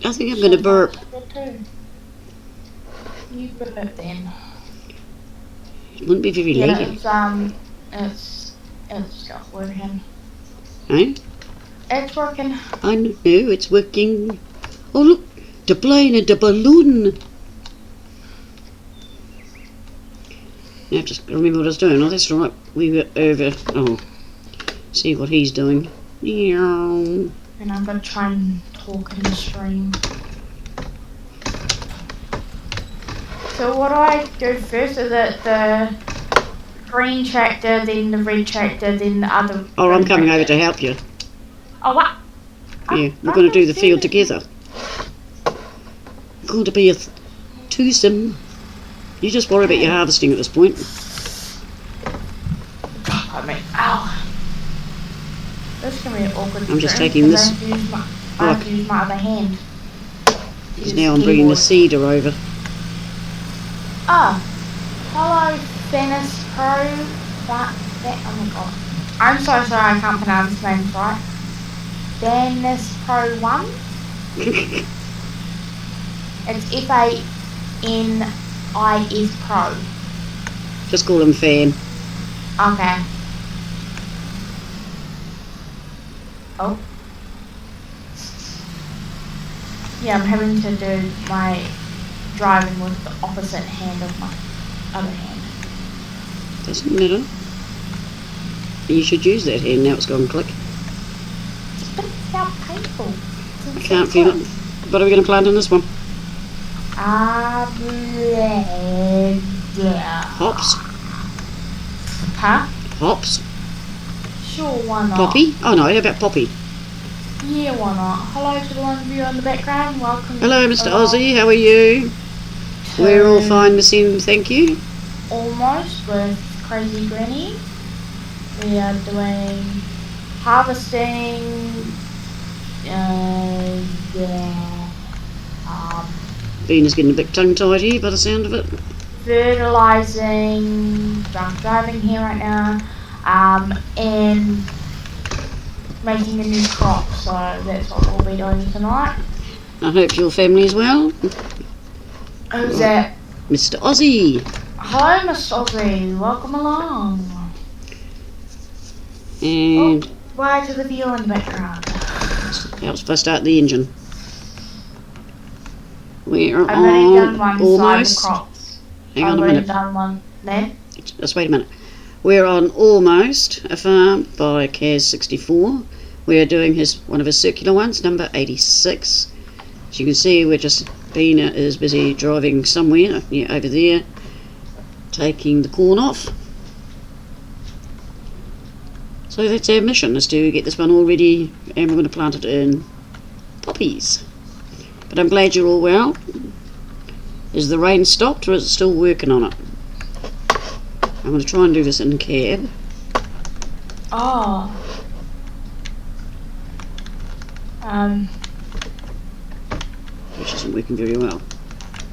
I think I'm going to burp. You burp then. It wouldn't be very Yeah, leggy. it's not working. Eh? It's working. I know it's working. Oh look, the plane and the balloon. Now just remember what I was doing. Oh, that's right. We were over. Oh, see what he's doing. Meow. And I'm gonna try and talk in the stream. So what do I do first? Is it the green tractor, then the red tractor, then the other? Oh, I'm coming over to help you. Oh, what? Yeah, we're going to do the field together. Going to be a twosome. You just worry about your harvesting at this point. I mean, ow. This can be an awkward. I'm just taking this. I have to use my other hand. Because now I'm bringing the seeder over. Ah, hello, Venice Pro. Oh my god. I'm so sorry I can't pronounce his name right. Venice Pro 1. It's FANIS Pro. Just call him Fan. Okay. Oh. Yeah, I'm having to do my driving with the opposite hand of my other hand. Doesn't matter. You should use that hand now it's gone click. But it sounds painful. I can't feel it. What are we going to plant in this one? Hops? Huh? Hops? Sure, why not? Poppy? Oh no, how about Poppy? Yeah, why not? Hello to the one of you in the background. Welcome. Hello, Mr. Aussie. How are you? We're all fine this end, thank you. Almost with Crazy Granny. We are doing harvesting. Venus getting a bit tongue-tied here by the sound of it. Fertilizing. I'm driving here right now. And making a new crop. So that's what we'll be doing tonight. I hope your family's well. Who's that? Mr. Aussie. Hello, Mr. Aussie. Welcome along. And Why to the view in the background? helps if I start the engine. We're I've already done on one almost. side of crops. Hang on a I've already minute. done one. Then? Just wait a minute. We're on Almost, a farm by Kaz64. We're doing one of his circular ones, number 86. As you can see, Bina is busy driving somewhere, over there, taking the corn off. So that's our mission, is to get this one all ready, and we're going to plant it in poppies. But I'm glad you're all well. Is the rain stopped, or is it still working on it? I'm going to try and do this in cab. Oh. Which isn't working very well.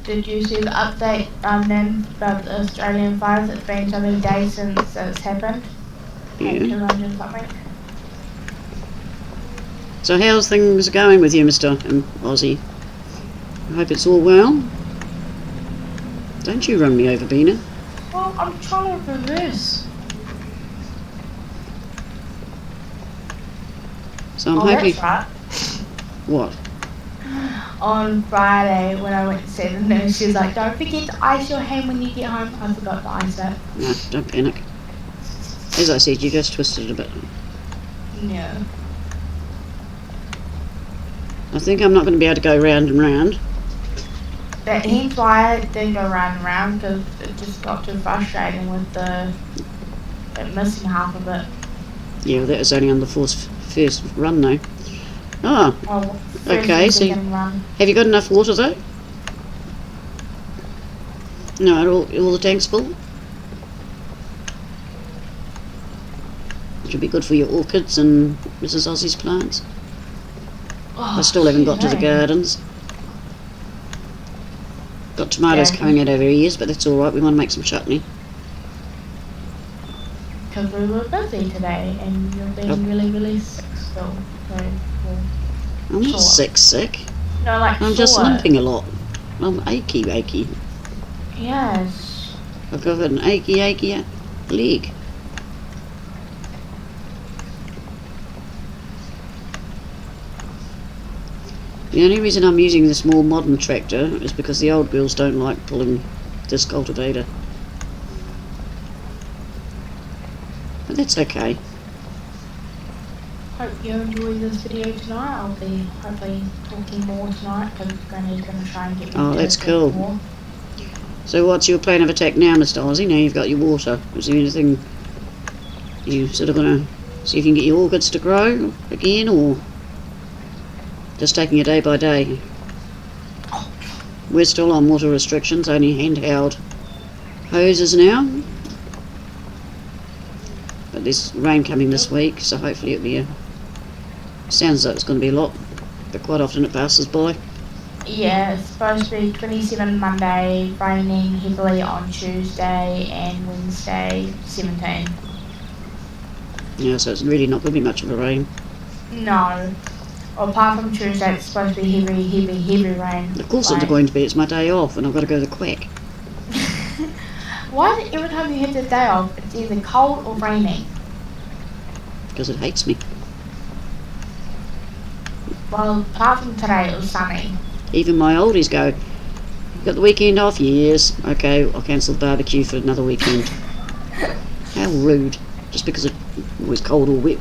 Did you see the update then about the Australian fires? It's been so many days since it's happened. Yeah. 200 something. So how's things going with you, Mr. Aussie? I hope it's all well. Don't you run me over, Bina. Well, I'm trying to reverse. So I'm hoping. That's right. What? On Friday when I went to see the nurse, she was like, don't forget to ice your hand when you get home. I forgot to ice it. No, don't panic. As I said, you just twisted it a bit. Yeah. I think I'm not going to be able to go round and round. Hence why I didn't go round and round, because it just got too frustrating with it missing half of it. Yeah, that was only on the first run though. Oh, okay, so have you got enough water though? No, all the tanks full? Which would be good for your orchids and Mrs. Aussie's plants. I still haven't got to the gardens. Got tomatoes coming out of our ears, but that's alright, we want to make some chutney. Because we were busy today and you're being really, really sick still. So, I'm not sick. No, like I'm just sore. limping a lot. I'm achy. Yes. I've got an achy leg. The only reason I'm using this more modern tractor is because the old girls don't like pulling this cultivator. But that's okay. Hope you enjoy this video tonight. I'll be hopefully talking more tonight because Granny's going to try and get me Oh, to that's talk cool. more. So what's your plan of attack now, Mr. Ozzy? Now you've got your water. Is there anything you sort of going to see if you can get your orchids to grow again, or just taking it day by day? We're still on water restrictions, only handheld hoses now. But there's rain coming this week, so hopefully it'll be sounds as though it's going to be a lot, but quite often it passes by. Yeah, it's supposed to be 27 Monday, raining heavily on Tuesday and Wednesday 17. Yeah, so it's really not going to be much of a rain. No. Apart from Tuesday, it's supposed to be heavy rain. Of course it's going to be. It's my day off and I've got to go to the quack. Why is it every time you have the day off, it's either cold or raining? Because it hates me. Well, apart from today, it was sunny. Even my oldies go, "You got the weekend off?" Yes. Okay, I'll cancel the barbecue for another weekend. How rude. Just because it was cold or wet.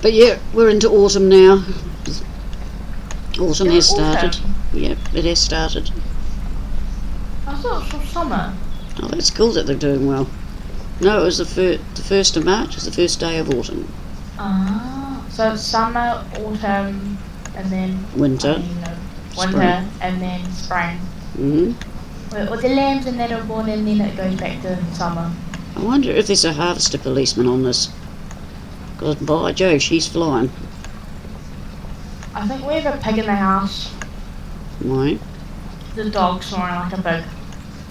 But yeah, we're into autumn now. Autumn has started. Yep, it has started. I thought it was summer. Oh, that's cool that they're doing well. No, it was the 1st of March. It's the first day of autumn. Ah, so it's summer, autumn, and then Winter. Winter, Spring. and then spring. Mm-hmm. With the lambs and that are born, and then it goes back to summer. I wonder if there's a harvester policeman on this. Because by Jove, she's flying. I think we have a pig in the house. Right. The dog snoring like a pig.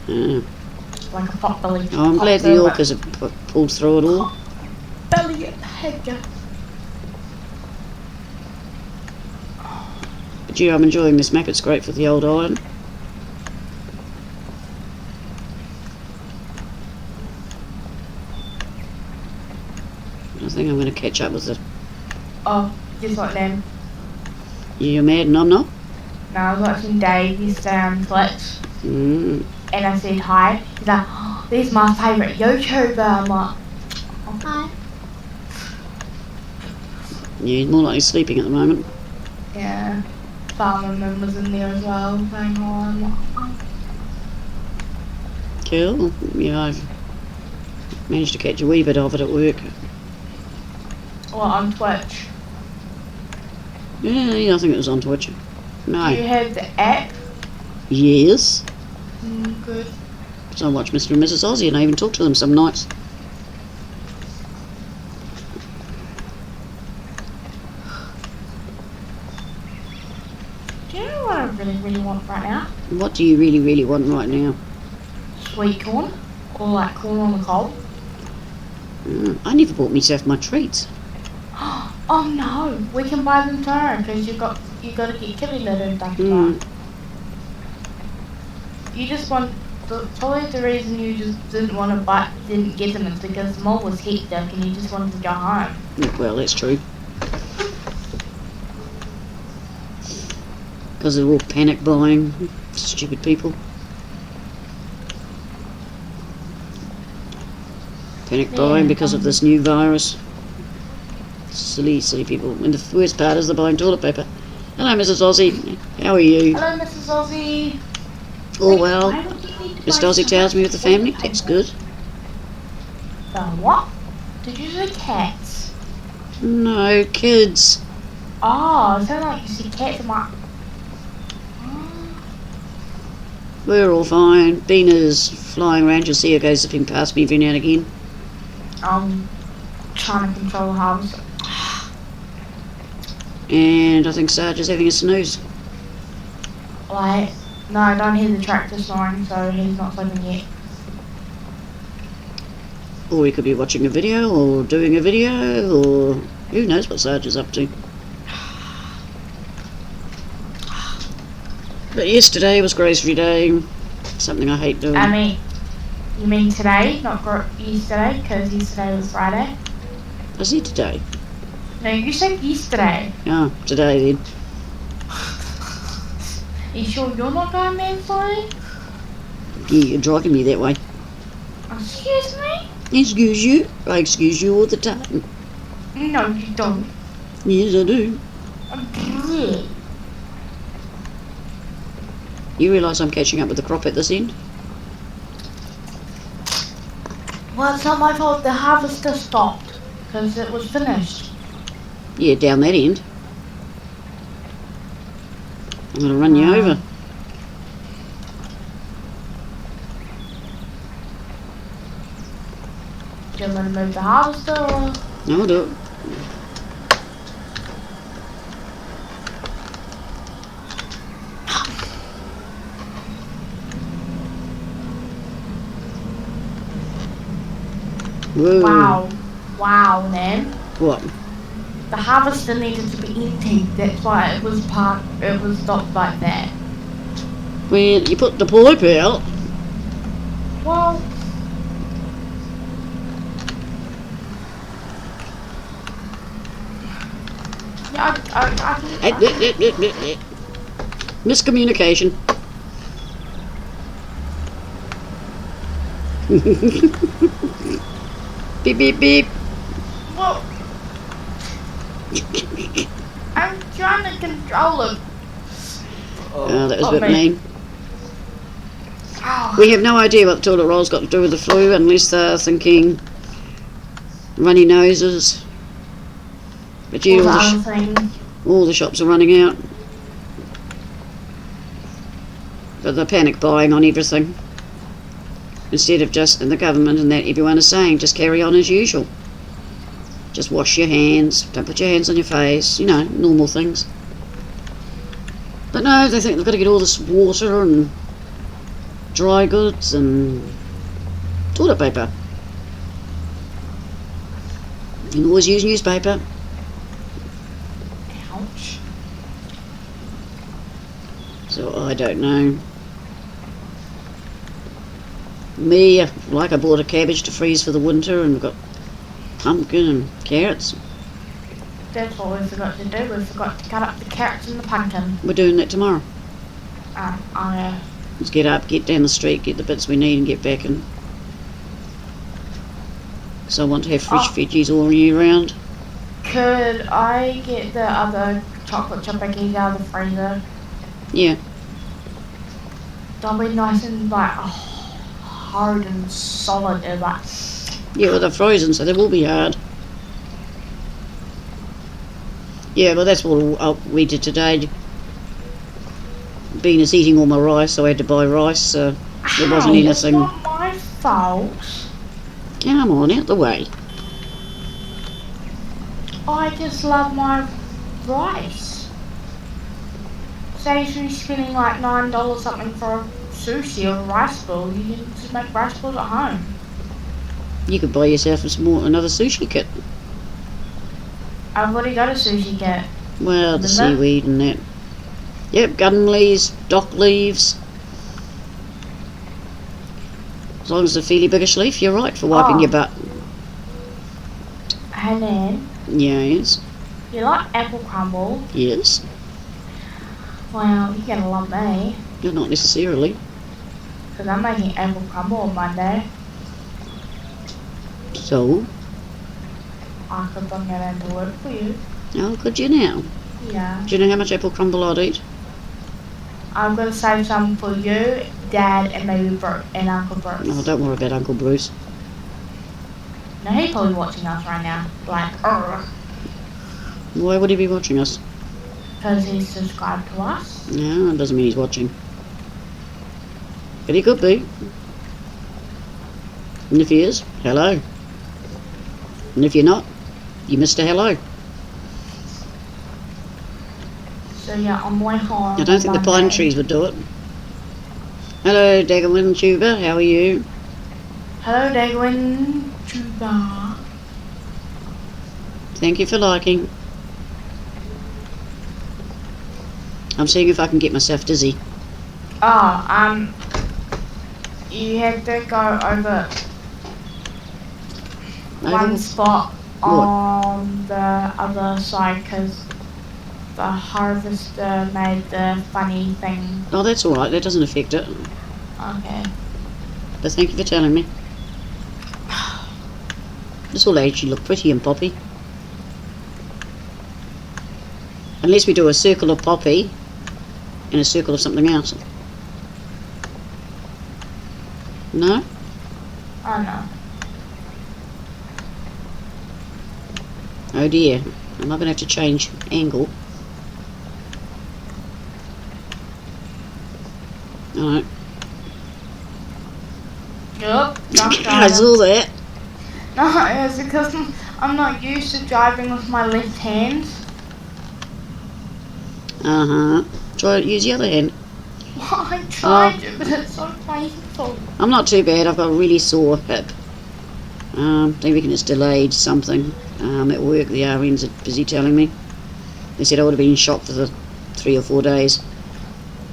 Yeah. Like a pot belly. Oh, I'm glad the orcas have pulled through it all. Belly pig. But yeah, I'm enjoying this map. It's great for the old iron. I think I'm going to catch up with it. Oh, just like them. You're mad and I'm not? No, I was watching Dave yesterday on Twitch. Mm. And I said hi. He's like, oh, this is my favourite YouTuber. I'm like, okay. Yeah, he's more likely sleeping at the moment. Yeah. Farmerman was in there as well, saying hi. I'm like, oh. Cool. Yeah, I've managed to catch a wee bit of it at work. Well, on Twitch. Yeah, I think it was on Twitch. No. Do you have the app? Yes. Good. So I watch Mr. and Mrs. Aussie and I even talk to them some nights. Do you know what I really want right now? What do you really want right now? Sweet corn. Or like corn on the cob. I never bought myself my treats. Oh no, we can buy them tomorrow because you got to get killy litter and stuff. You just want probably the reason you just didn't get them is because the mall was hectic and you just wanted to go home. Well, that's true. Because they're all panic buying. Stupid people. Panic buying because of this new virus. Silly people. And the worst part is they're buying toilet paper. Hello, Mrs. Aussie. How are you? Hello, Mrs. Aussie. All well. Mr. Aussie tells me with the family. That's good. The what? Did you say cats? No, kids. Oh, it sounded like you said cats. I'm like, We're all fine. Bina's flying around. You'll see her go zipping past me every now and again. I'm trying to control the harvest. And I think Sarge is having a snooze. Like, no, I don't hear the tractor snoring, so he's not sleeping yet. Or he could be watching a video or doing a video, or who knows what Sarge is up to. But yesterday was grocery day. Something I hate doing. I mean, you mean today, not yesterday, because yesterday was Friday? I said today. No, you said yesterday. Oh, today then. You sure you're not going there today? Yeah, you're driving me that way. Excuse me? Excuse you. I excuse you all the time. No, you don't. Yes, I do. Yeah. You realise I'm catching up with the crop at this end? Well, it's not my fault the harvester stopped, because it was finished. Yeah, down that end. I'm going to run you over. Do you want to move the harvester or? No, I'll do it. Whoa. Wow. Wow, man. What? The harvester needed to be emptied, that's why it was stopped like that. Well, you put the pipe out. Well, Hey, miscommunication. Beep, beep, beep. well, I'm trying to control it. Oh, that was a bit me. mean. Ow. We have no idea what the toilet roll's got to do with the flu unless they're thinking runny noses. But All you, the all, other things. all the shops are running out. But they're panic buying on everything. Instead of just, and the government and that everyone is saying, just carry on as usual. Just wash your hands, don't put your hands on your face, you know, normal things. But no, they think they've got to get all this water and dry goods and toilet paper. You can always use newspaper. Ouch. So I don't know. Me, like I bought a cabbage to freeze for the winter, and we've got pumpkin and carrots. That's what we forgot to do. We forgot to cut up the carrots and the pumpkin. We're doing that tomorrow. I Let's get up, get down the street, get the bits we need and get back in. So I want to have fresh veggies all year round. Could I get the other chocolate chip cookies out of the freezer? Yeah. They'll be nice and like hard and solid and like. Yeah, well they're frozen, so they will be hard. Yeah, well that's what we did today. Bean is eating all my rice, so I had to buy rice, so there wasn't anything. It's not my fault. Come on, out the way. I just love my rice. Saves me spending like $9 something for a sushi or a rice bowl. You can just make rice bowls at home. You could buy yourself another sushi kit. I've already got a sushi kit. Well, the Remember? seaweed and that. Yep, gum leaves, dock leaves. As long as it's a fairly biggish leaf, you're right for wiping your butt. And then, Yes, you like apple crumble? yes. Well, you're gonna love me. You're not necessarily. Because I'm making apple crumble on Monday. So, I could bring it into work for you. how could you now? Yeah. Do you know how much apple crumble I'd eat? I'm gonna save some for you, Dad, and maybe Bert and Uncle Bruce. Oh, don't worry about Uncle Bruce. No, he's probably watching us right now. Like, Why would he be watching us? because he's subscribed to us. No, that doesn't mean he's watching. But he could be. And if he is, hello. And if you're not, you missed a hello. So yeah, on my way home. I don't think the pine trees would do it. Hello, Daggerwin Tuber, how are you? Hello, Dagwin Chuba. Thank you for liking. I'm seeing if I can get myself dizzy. Oh, you had to go over one Over spot what? on the other side because the harvester made the funny thing. Oh, that's all right. That doesn't affect it. Okay. But thank you for telling me. This will actually look pretty in Poppy. Unless we do a circle of Poppy and a circle of something else. No? Oh no. Oh dear. I'm not going to have to change angle. Alright. Yup. I saw that. No, it's because I'm not used to driving with my left hand. Uh-huh. Try to use the other hand. I tried it, but it's so painful. I'm not too bad. I've got a really sore hip. They reckon it's delayed something. At work, the RNs are busy telling me. They said I would have been in shock for the 3 or 4 days.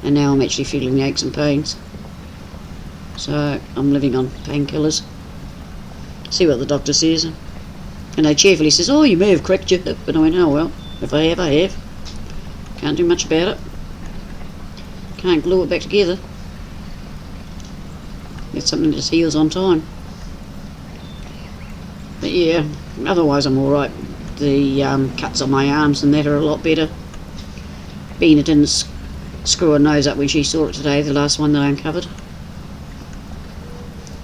And now I'm actually feeling the aches and pains. So I'm living on painkillers. See what the doctor says. And they cheerfully says, oh, you may have cracked your hip. And I went, oh well, if I have, I have. Can't do much about it. Can't glue it back together. It's something that just heals on time. But yeah, otherwise I'm alright. The cuts on my arms and that are a lot better. Bina didn't screw her nose up when she saw it today, the last one that I uncovered.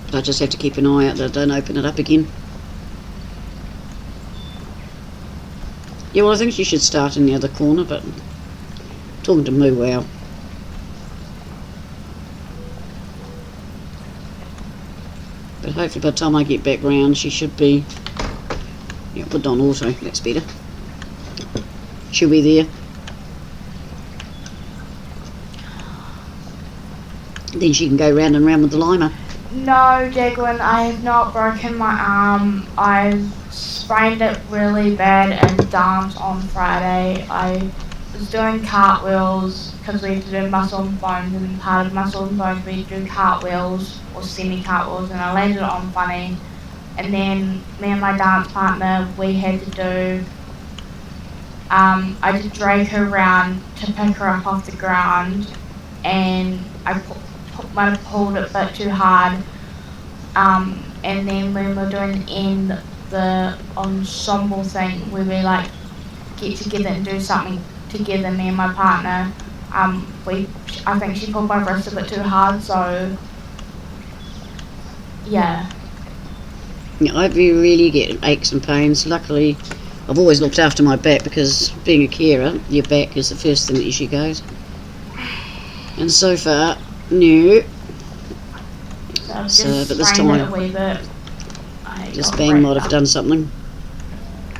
But I just have to keep an eye out that I don't open it up again. Yeah, well I think she should start in the other corner, but talking to Moo, wow. But hopefully by the time I get back round she should be... Yeah, put it on auto, that's better. She'll be there. Then she can go round and round with the Lima. No, Declan, I have not broken my arm. I sprained it really bad in dance on Friday. I was doing cartwheels because we had to do muscle and bones, and part of muscle and bones we do cartwheels or semi-cartwheels, and I landed on funny. And then me and my dance partner, we had to do, I did drag her around to pick her up off the ground, and I might have pulled it a bit too hard. And then when we're doing the ensemble thing where we like get together and do something together, me and my partner, I think she pulled my wrist a bit too hard, so yeah. Yeah, I really get aches and pains. Luckily, I've always looked after my back because being a carer, your back is the first thing that usually goes. And so far, no. So I've So, just but this sprained it time, a wee bit. just Bang might have done something.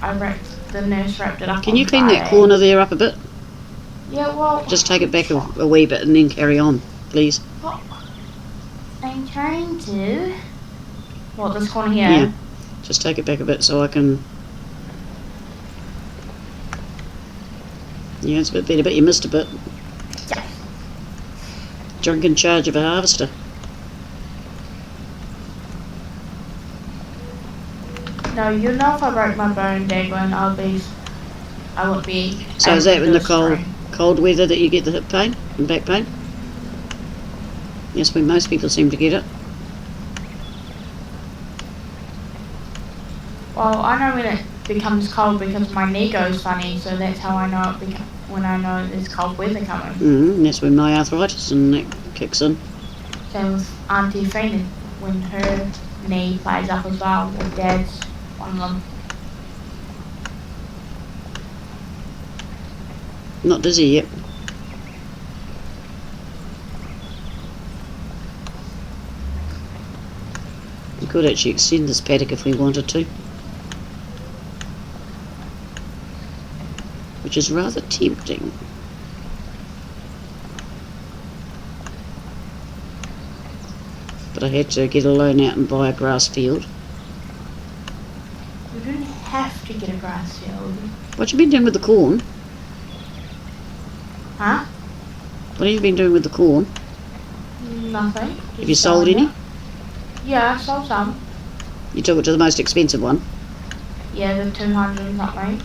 The nurse wrapped it up. Can you on clean that Friday. corner there up a bit? Yeah, well, Just take it back a wee bit and then carry on, please. I'm trying to. What, this corner here? Yeah. Just take it back a bit so I can... Yeah, it's a bit better, but you missed a bit. Yeah. Drunk in charge of a harvester. No, you know if I broke my bone, Declan, I would be. So is that in the cold weather that you get the hip pain and back pain? Yes, when most people seem to get it. Well, I know when it becomes cold because my knee goes funny, so that's how I know when I know there's cold weather coming. And that's when my arthritis and that kicks in. Same with Auntie Fina when her knee plays up as well, or Dad's one of them. Not dizzy yet. We could actually extend this paddock if we wanted to. Which is rather tempting. But I had to get a loan out and buy a grass field. You didn't have to get a grass field. What you been doing with the corn? Huh? What have you been doing with the corn? Nothing. Have you sold any? Yeah, I sold some. You took it to the most expensive one. Yeah, the 200 and something.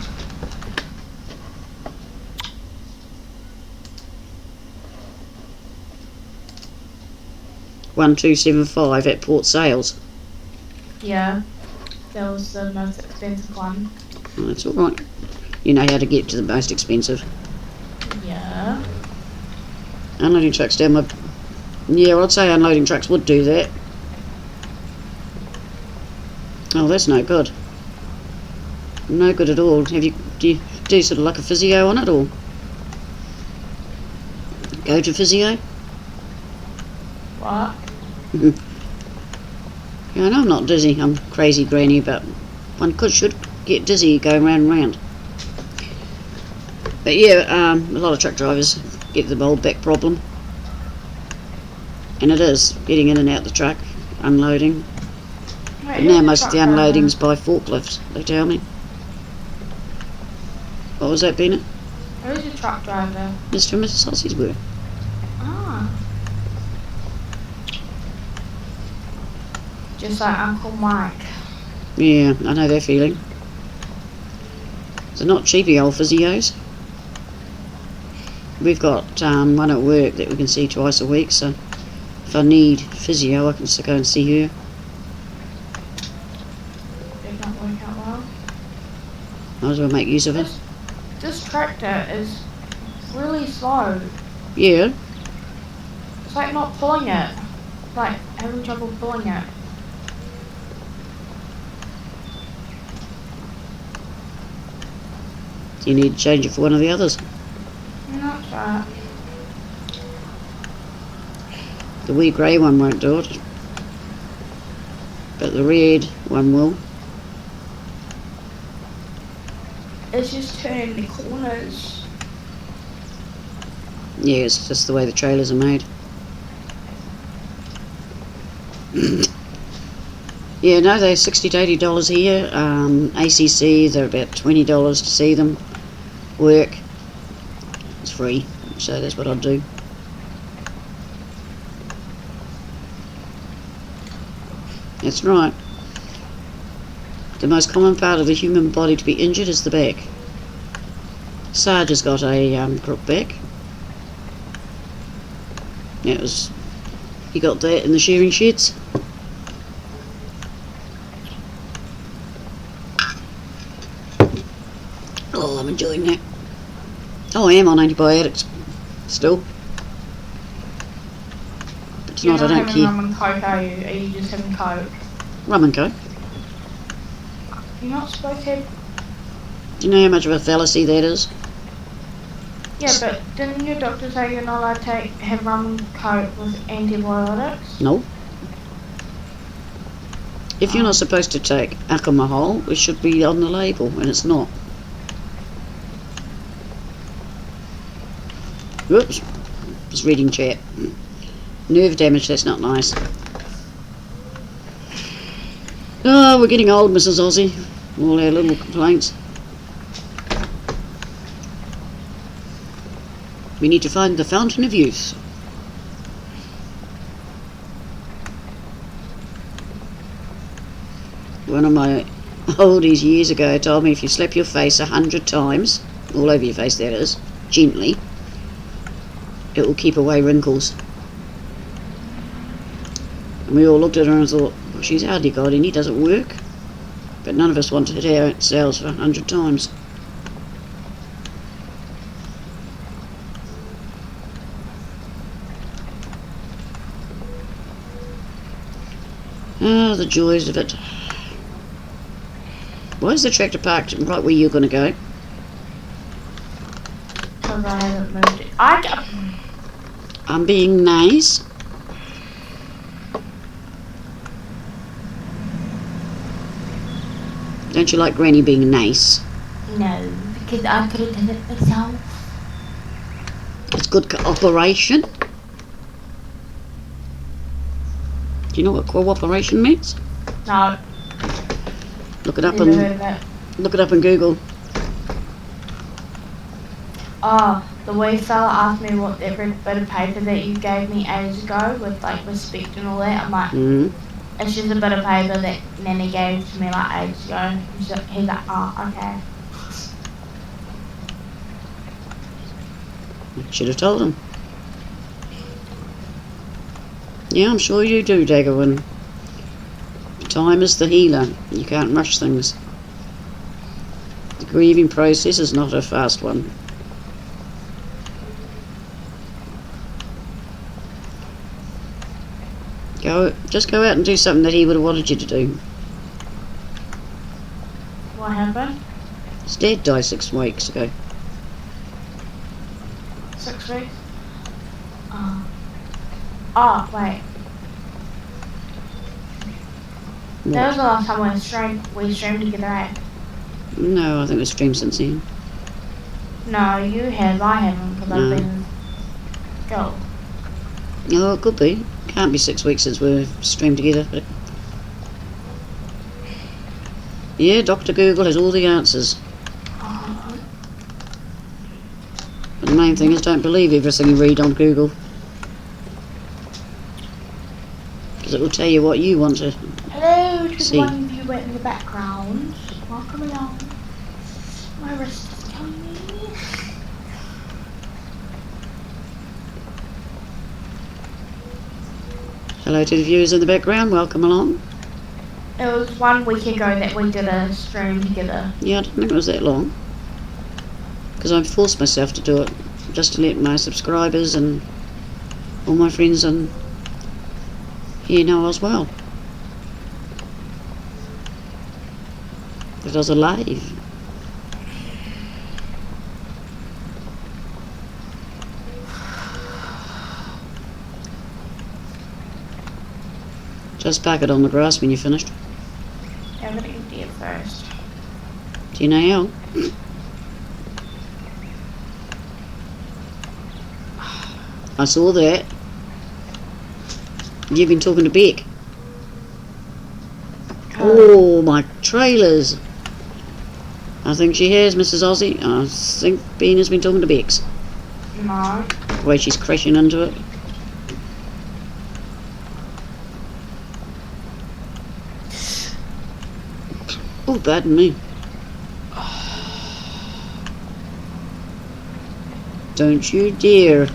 $1,275 at Port Sales. Yeah, that was the most expensive one. Oh, that's all right. You know how to get to the most expensive. Yeah. Unloading trucks down my... Yeah, I'd say unloading trucks would do that. Oh, that's no good. No good at all. Do you do sort of like a physio on it, or go to physio? What? Yeah, I know I'm not dizzy. I'm crazy granny, but one should get dizzy going round and round. But yeah, a lot of truck drivers get the old back problem, and it is getting in and out the truck, unloading. Wait, But now who's most of the truck driver? unloading's by forklift, they tell me. What was that, Bennett? Who's your truck driver? Mr. and Mrs. Hossey's were. Ah. Just like Uncle Mike. Yeah, I know their feeling. They're not cheapy old physios. We've got one at work that we can see twice a week, so if I need physio I can just go and see her. Did not work out well. Might as well make use of it. This tractor is really slow. Yeah, It's like not pulling it. Like having trouble pulling it. you need to change it for one of the others. Not that. The wee grey one won't do it, but the red one will. It's just turning the corners. Yeah, it's just the way the trailers are made. Yeah, no, they're $60 to $80 here. ACC, they're about $20 to see them work. It's free, so that's what I'd do. That's right. The most common part of the human body to be injured is the back. Sarge has got a crook back. He got that in the shearing sheds. Oh, I'm enjoying that. Oh, I am on antibiotics still. But You're tonight I not don't having care. rum and coke, are you? Are you just having coke? Rum and coke. You're not supposed to have... Do you know how much of a fallacy that is? Yeah, but didn't your doctor say you're not allowed to have rum and coke with antibiotics? No. If you're not supposed to take alcohol, it should be on the label, and it's not. Whoops. Just reading chat. Nerve damage, that's not nice. Oh, we're getting old, Mrs. Aussie. All our little complaints. We need to find the fountain of youth. One of my oldies years ago told me if you slap your face 100 times, all over your face that is, gently, it will keep away wrinkles. And we all looked at her and thought, well, she's hardly got any, does it work? But none of us want to hit ourselves for 100 times. Ah, the joys of it. Why is the tractor parked right where you're going to go? Because I haven't moved it. I'm being nice. Don't you like Granny being nice? No, because I could have done it myself. It's good cooperation. Do you know what cooperation means? No. Look it up Never and heard of it. look it up in Google. Oh, the wee fella asked me what that bit of paper that you gave me ages ago with like respect and all that. I'm like, Mm. it's just a bit of paper that Nanny gave to me like ages ago. He's like, oh, okay. Should have told him. Yeah, I'm sure you do, Daggerwin. Time is the healer. You can't rush things. The grieving process is not a fast one. Just go out and do something that he would have wanted you to do. What happened? His dad died 6 weeks ago. 6 weeks? Oh, wait. That was the last time we streamed together, eh? No, I think we've streamed since then. No, you have, I haven't, because No. I've been... Go. Oh, it could be. Can't be 6 weeks since we've streamed together. But yeah, Dr. Google has all the answers. But the main thing is don't believe everything you read on Google. Because it will tell you what you want to. Hello to See. the one of you in the background. Welcome along. My wrist is killing me. Hello to the viewers in the background, welcome along. It was 1 week ago that we did a stream together. Yeah, I didn't think it was that long. Because I forced myself to do it. Just to let my subscribers and all my friends on here know as well. That I was alive. Just pack it on the grass when you're finished. I'm gonna empty it first. Do you know how? I saw that. You've been talking to Beck. Oh, my trailers. I think she has, Mrs. Aussie. I think Ben has been talking to Bex. No. The way she's crashing into it. Oh, pardon me. Don't you dare.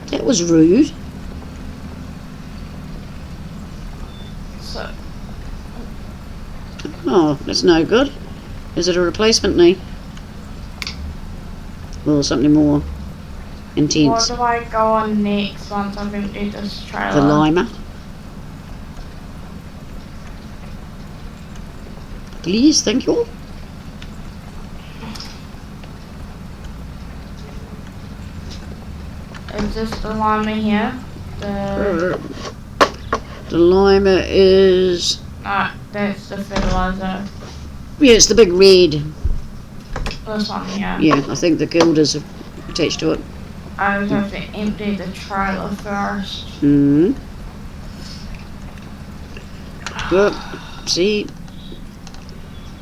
That was rude. So, Oh, that's no good. Is it a replacement knee? Or something more what intense? do I go on next once I've emptied this trailer? The Lima. Please, thank you. Is this the lima here? The... The Lima is... No, that's the fertilizer. Yeah, it's the big red. This one here. Yeah, I think the gilders are attached to it. I would have to empty the trailer first. Hmm. Good. See,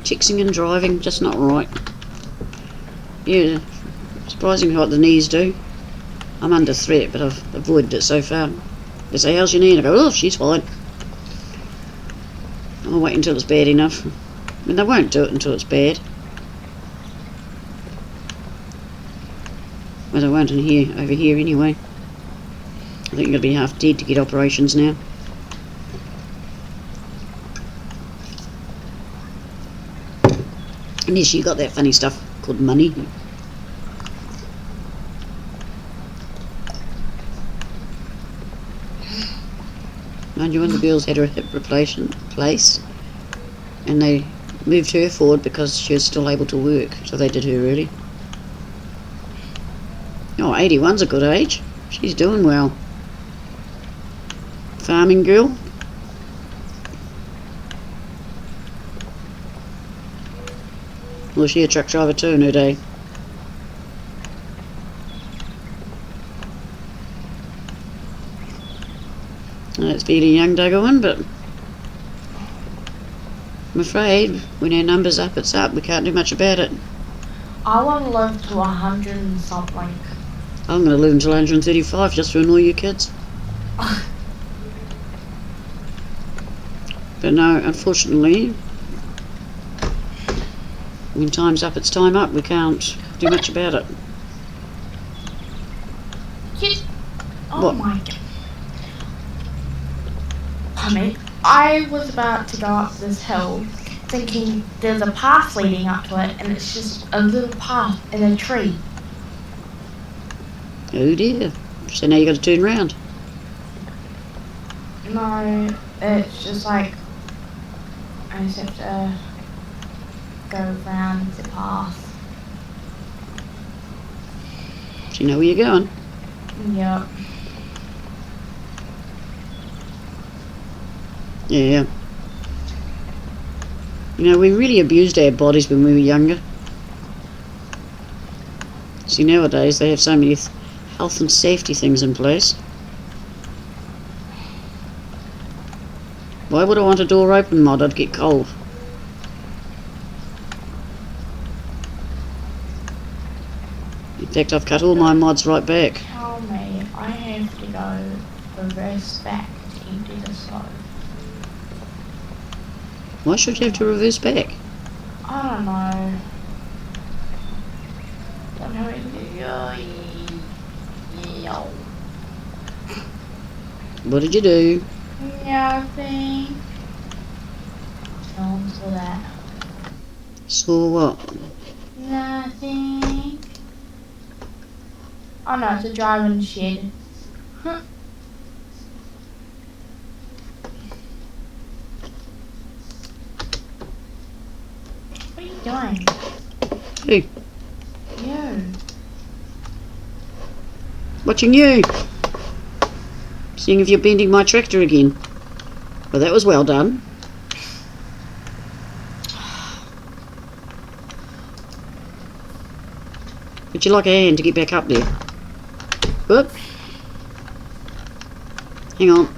fixing and driving, just not right. Yeah, surprisingly what the knees do. I'm under threat, but I've avoided it so far. They say, how's your knee? And I go, oh, she's fine. I'll wait until it's bad enough. I mean, they won't do it until it's bad. Well, they won't in here, over here anyway. I think you're going to be half dead to get operations now. Unless you got that funny stuff called money. Mind you, one of the girls had her hip replaced, and they moved her forward because she was still able to work, so they did her early. Oh, 81's a good age. She's doing well. Farming girl. Was she a truck driver too in her day? It's fairly young Daggerwin, but I'm afraid when our number's up, it's up. We can't do much about it. I want to live to 100 and something. I'm going to live until 135 just to annoy you kids. But no, unfortunately, when time's up, it's time up. We can't do much about it. Yes. Oh What? my god. I was about to go up this hill thinking there's a path leading up to it, and it's just a little path in a tree. Oh dear. So now you got to turn round. No, it's just like I just have to go around the path. So you know where you're going. Yep. Yeah. You know, we really abused our bodies when we were younger. See, nowadays they have so many health and safety things in place. Why would I want a door open mod? I'd get cold. In fact, I've cut all my mods right back. Tell me, I have to go reverse back to empty the stove. Why should you have to reverse back? I don't know. Don't know What did you do? Nothing. No one saw that. Saw what? Nothing. Oh no, it's a driving shed. Huh. What are you doing? Hey, You. watching you. Seeing if you're bending my tractor again. Well, that was well done. Would you like a hand to get back up there? Whoop. Hang on.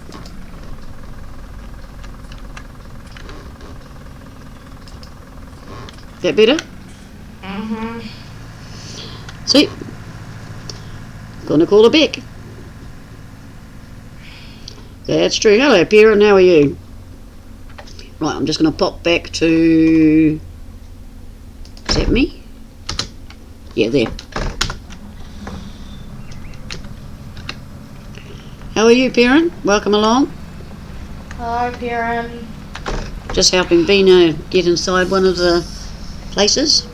That better? Mm-hmm. See? Gonna call her back. That's true. Hello, Pierre, how are you? Right, I'm just gonna pop back to... Is that me? Yeah, there. How are you, Perrin? Welcome along. Hello, Piran. Just helping Bina get inside one of the places.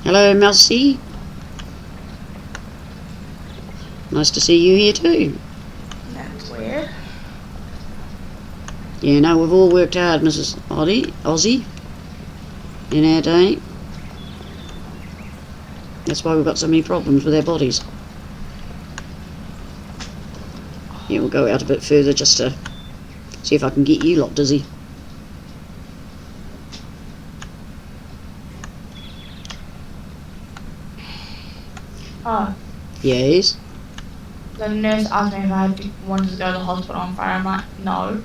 Hello, Mousy. Nice to see you here too. That's weird. Yeah, no, we've all worked hard, Mrs. Aussie, in our day. That's why we've got so many problems with our bodies. Yeah, we'll go out a bit further just to see if I can get you lot dizzy. Oh, Yes. the nurse asked me if wanted to go to the hospital on Friday. I'm like, no.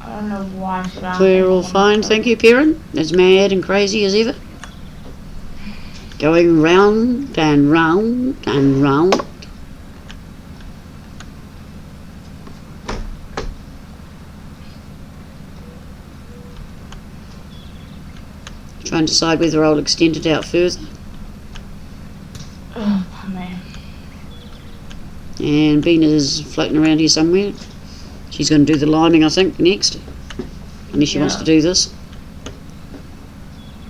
I don't know why I should ask. We're all fine, thank you, Perrin. As mad and crazy as ever. Going round and round and round. Trying to decide whether I'll extend it out further. Oh, man. And Bina's floating around here somewhere. She's going to do the liming, I think, next. Unless she wants Yeah. to do this.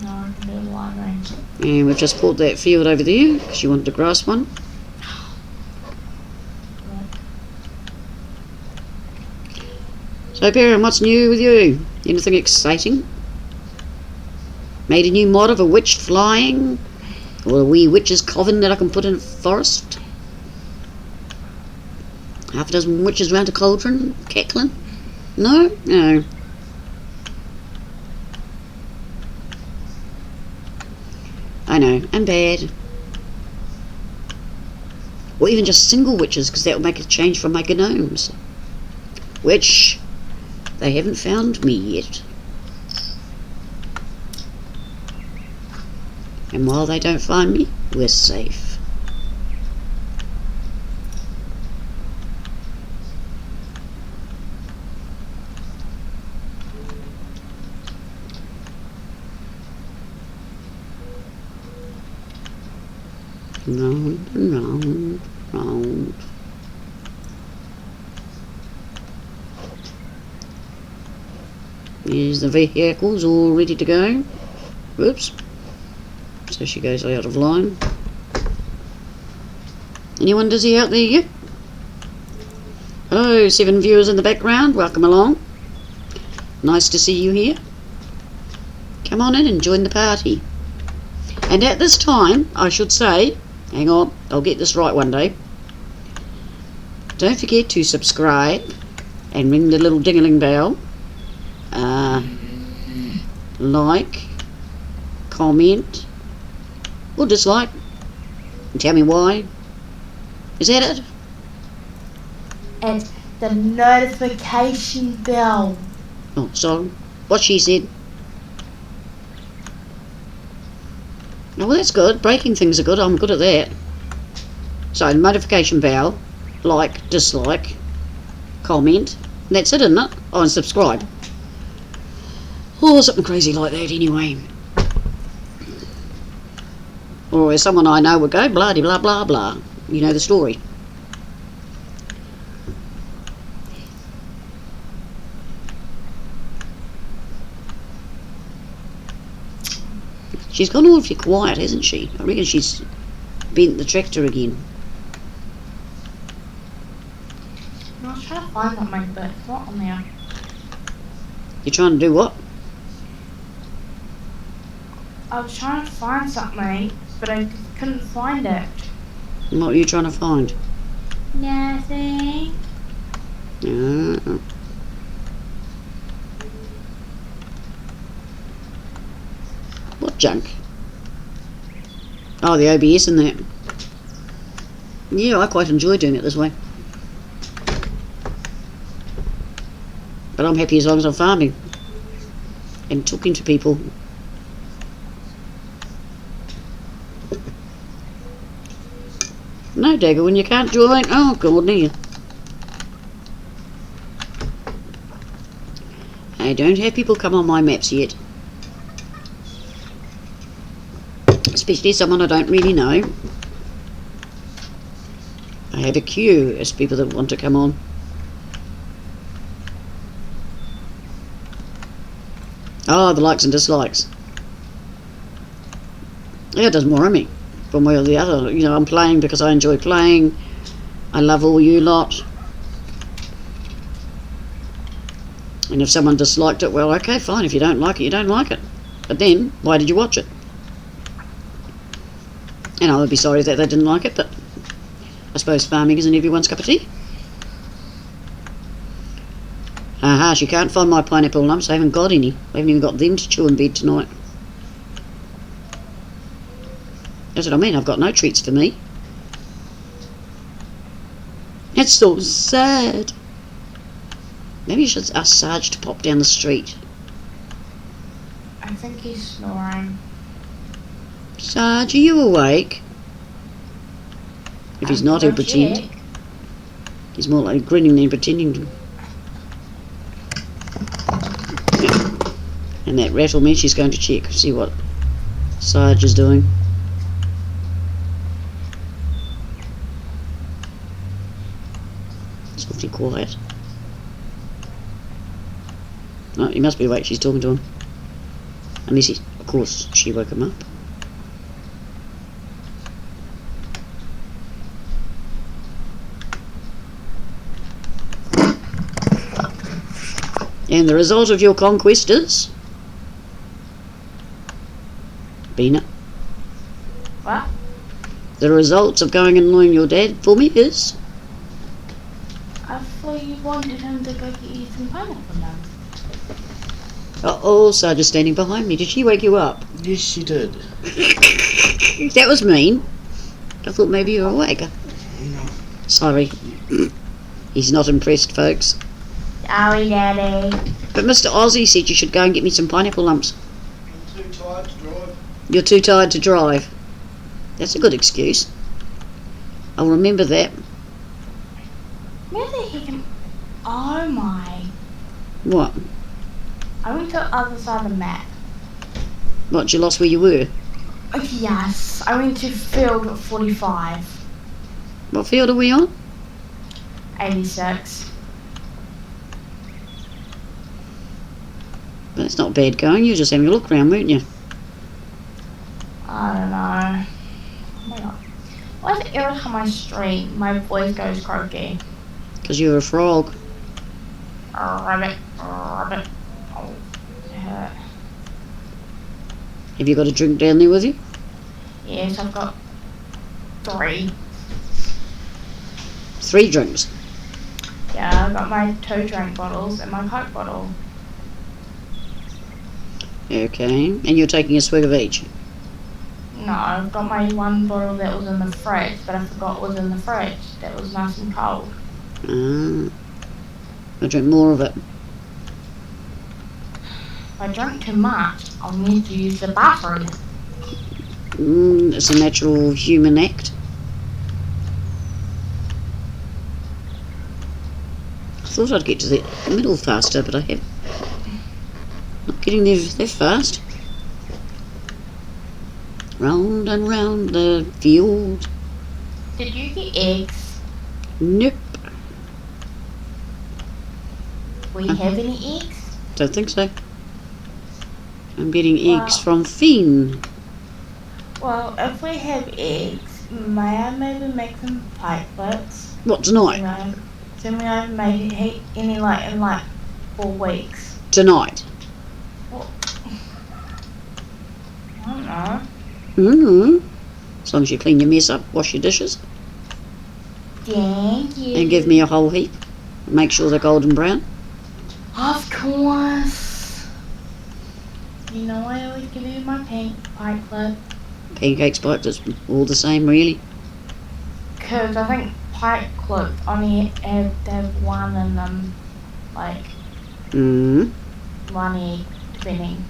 No, I can do the line range. And we've just bought that field over there because she wanted to grass one. So, Perrin, what's new with you? Anything exciting? Made a new mod of a witch flying? Or a wee witch's coven that I can put in a forest? Half a dozen witches round a cauldron, cackling? No? No. I know, I'm bad. Or even just single witches, because that will make a change from my gnomes. Which, They haven't found me yet. And while they don't find me, we're safe. Round and round, round. Here's the vehicles all ready to go. Whoops. So she goes out of line. Anyone dizzy out there yet? Hello, 7 viewers in the background. Welcome along. Nice to see you here. Come on in and join the party. And at this time, I should say, hang on, I'll get this right one day. Don't forget to subscribe and ring the little ding-a-ling bell. Like, comment, or dislike, and tell me why. Is that it? It's the notification bell. Oh, sorry. What she said. Oh, well, that's good. Breaking things are good. I'm good at that. So, notification bell, like, dislike, comment. And that's it, isn't it? Oh, and subscribe. Or something crazy like that, anyway. Or as someone I know would go, blah de blah blah blah. You know the story. She's gone awfully quiet, hasn't she? I reckon she's bent the tractor again. I was trying to find something, but it's not on there. You're trying to do what? I was trying to find something, but I couldn't find it. And what are you trying to find? Nothing. What junk? Oh, the OBS and that. Yeah, I quite enjoy doing it this way. But I'm happy as long as I'm farming and talking to people. No, Dagger, when you can't join. Oh, God, dear. I don't have people come on my maps yet. Especially someone I don't really know. I have a queue as people that want to come on. Oh, the likes and dislikes. Yeah, it doesn't worry me. One way or the other. You know, I'm playing because I enjoy playing. I love all you lot. And if someone disliked it, well, okay, fine. If you don't like it, you don't like it. But then, why did you watch it? And I would be sorry that they didn't like it, but I suppose farming isn't everyone's cup of tea. Aha, she can't find my pineapple lumps. I haven't got any. I haven't even got them to chew in bed tonight. That's what I mean, I've got no treats for me. It's so sad. Maybe you should ask Sarge to pop down the street. I think he's snoring. Sarge, are you awake? If he's not, he'll pretend. Check. He's more like grinning than pretending to. And that rattle means she's going to check, see what Sarge is doing. It's awfully quiet. No, he must be awake, she's talking to him. Unless he, of course, she woke him up. And the result of your conquest is? Bina. What? The results of going and annoying your dad for me is? I thought you wanted him to go get you some pineapple nuts. Uh-oh, Sarge is standing behind me. Did she wake you up? Yes, she did. That was mean. I thought maybe you were awake. No. Sorry. He's not impressed, folks. Sorry, Daddy. But Mr. Aussie said you should go and get me some pineapple lumps. I'm too tired to drive. You're too tired to drive. That's a good excuse. I'll remember that. Where the heck am... Oh my. What? I went to the other side of the map. What, you lost where you were? Yes, I went to field 45. What field are we on? 86. That's not bad going. You were just having a look around, weren't you? I don't know. Oh my god. Why is it every time I stream, my voice goes croaky? Because you're a frog. Rabbit, rabbit. Oh, it hurt. Have you got a drink down there with you? Yes, I've got 3. 3 drinks. Yeah, I've got my 2 drink bottles and my Coke bottle. Okay. And you're taking a swig of each? No, I've got my 1 bottle that was in the fridge, but I forgot it was in the fridge. That was nice and cold. Ah. I'll drink more of it. If I drink too much, I'll need to use the bathroom. It's a natural human act. I thought I'd get to the middle faster, but I have not getting there that fast. Round and round the field. Did you get eggs? Nope, Do we have any eggs? don't think so. I'm getting eggs Wow. from Finn. Well, if we have eggs, may I maybe make some pikelets? What, tonight? So may I make any in 4 weeks? Tonight. I don't know. As long as you clean your mess up, wash your dishes, Thank you. and give me a whole heap. Make sure they're golden brown. Of course. You know I always give you my pink pikelet. Pancakes, pipes, it's all the same, really. Because I think pikelet only have to have 1 in them. Like, Mm. 1 egg, depending.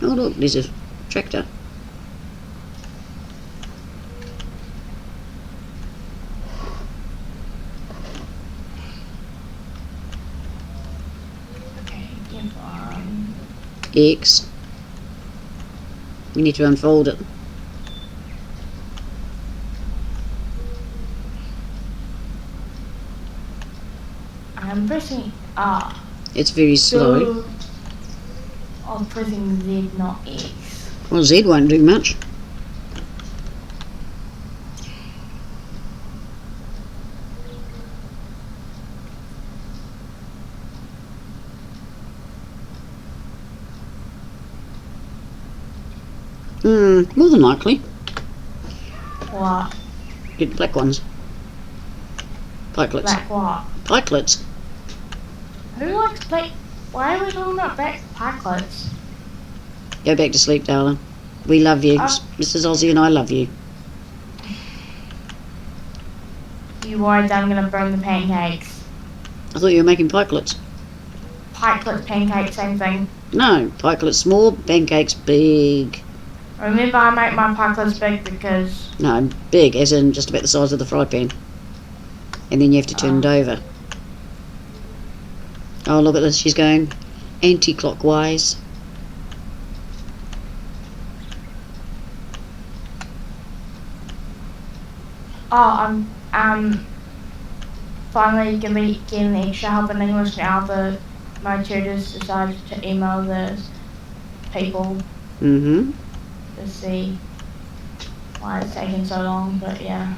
Oh look, there's a tractor. Okay, give 1. X. You need to unfold it. I'm pressing R. It's very slow. So, I'm pressing Z, not X. Well, Z won't do much. More than likely. What? Get black ones. Pikelets. Black what? Pikelets. Who likes black? Why are we talking about black pikelets? Go back to sleep, darling. We love you. Oh. Mrs. Aussie and I love you. You worried that I'm gonna burn the pancakes? I thought you were making pikelets. Pikelet, pancake, same thing. No, pikelets small, pancakes big. Remember, I make my pikelets big because No, big, as in just about the size of the fry pan. And then you have to turn it over. Oh, look at this. She's going anti-clockwise. I'm finally gonna be getting extra help in English now that my tutors decided to email the people Mm-hmm. to see why it's taking so long. But yeah,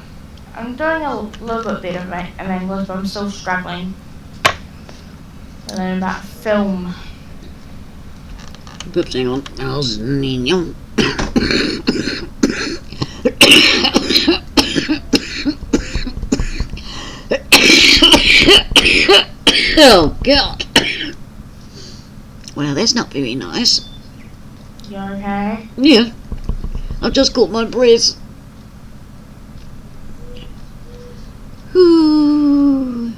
I'm doing a little bit better in English, but I'm still struggling to learn about film. Oops, hang on. Oh, God. Wow, that's not very nice. You okay? Yeah. I've just caught my breath. Ooh.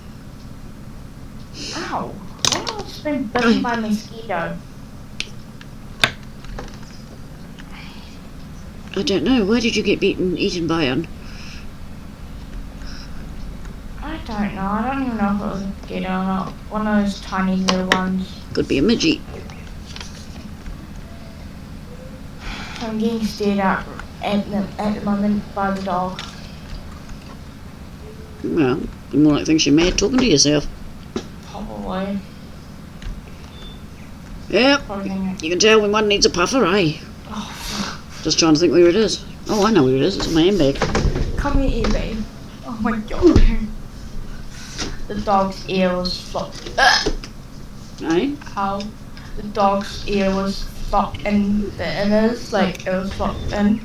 Ow. I've just been bitten by a mosquito. I don't know. Why did you get eaten by one? I don't know. I don't even know if it was a mosquito or not. One of those tiny little ones. Could be a midgie. I'm getting stared at the moment by the dog. Well, you more like think you're mad talking to yourself. Probably. Yep. Probably thinking, You can tell when one needs a puffer, eh? oh, Just trying to think where it is. Oh, I know where it is. It's in my handbag. come here, babe. Oh my god. The dog's ear was flopped. Eh? How? The dog's ear was flopped in the inners, like it was flopped in.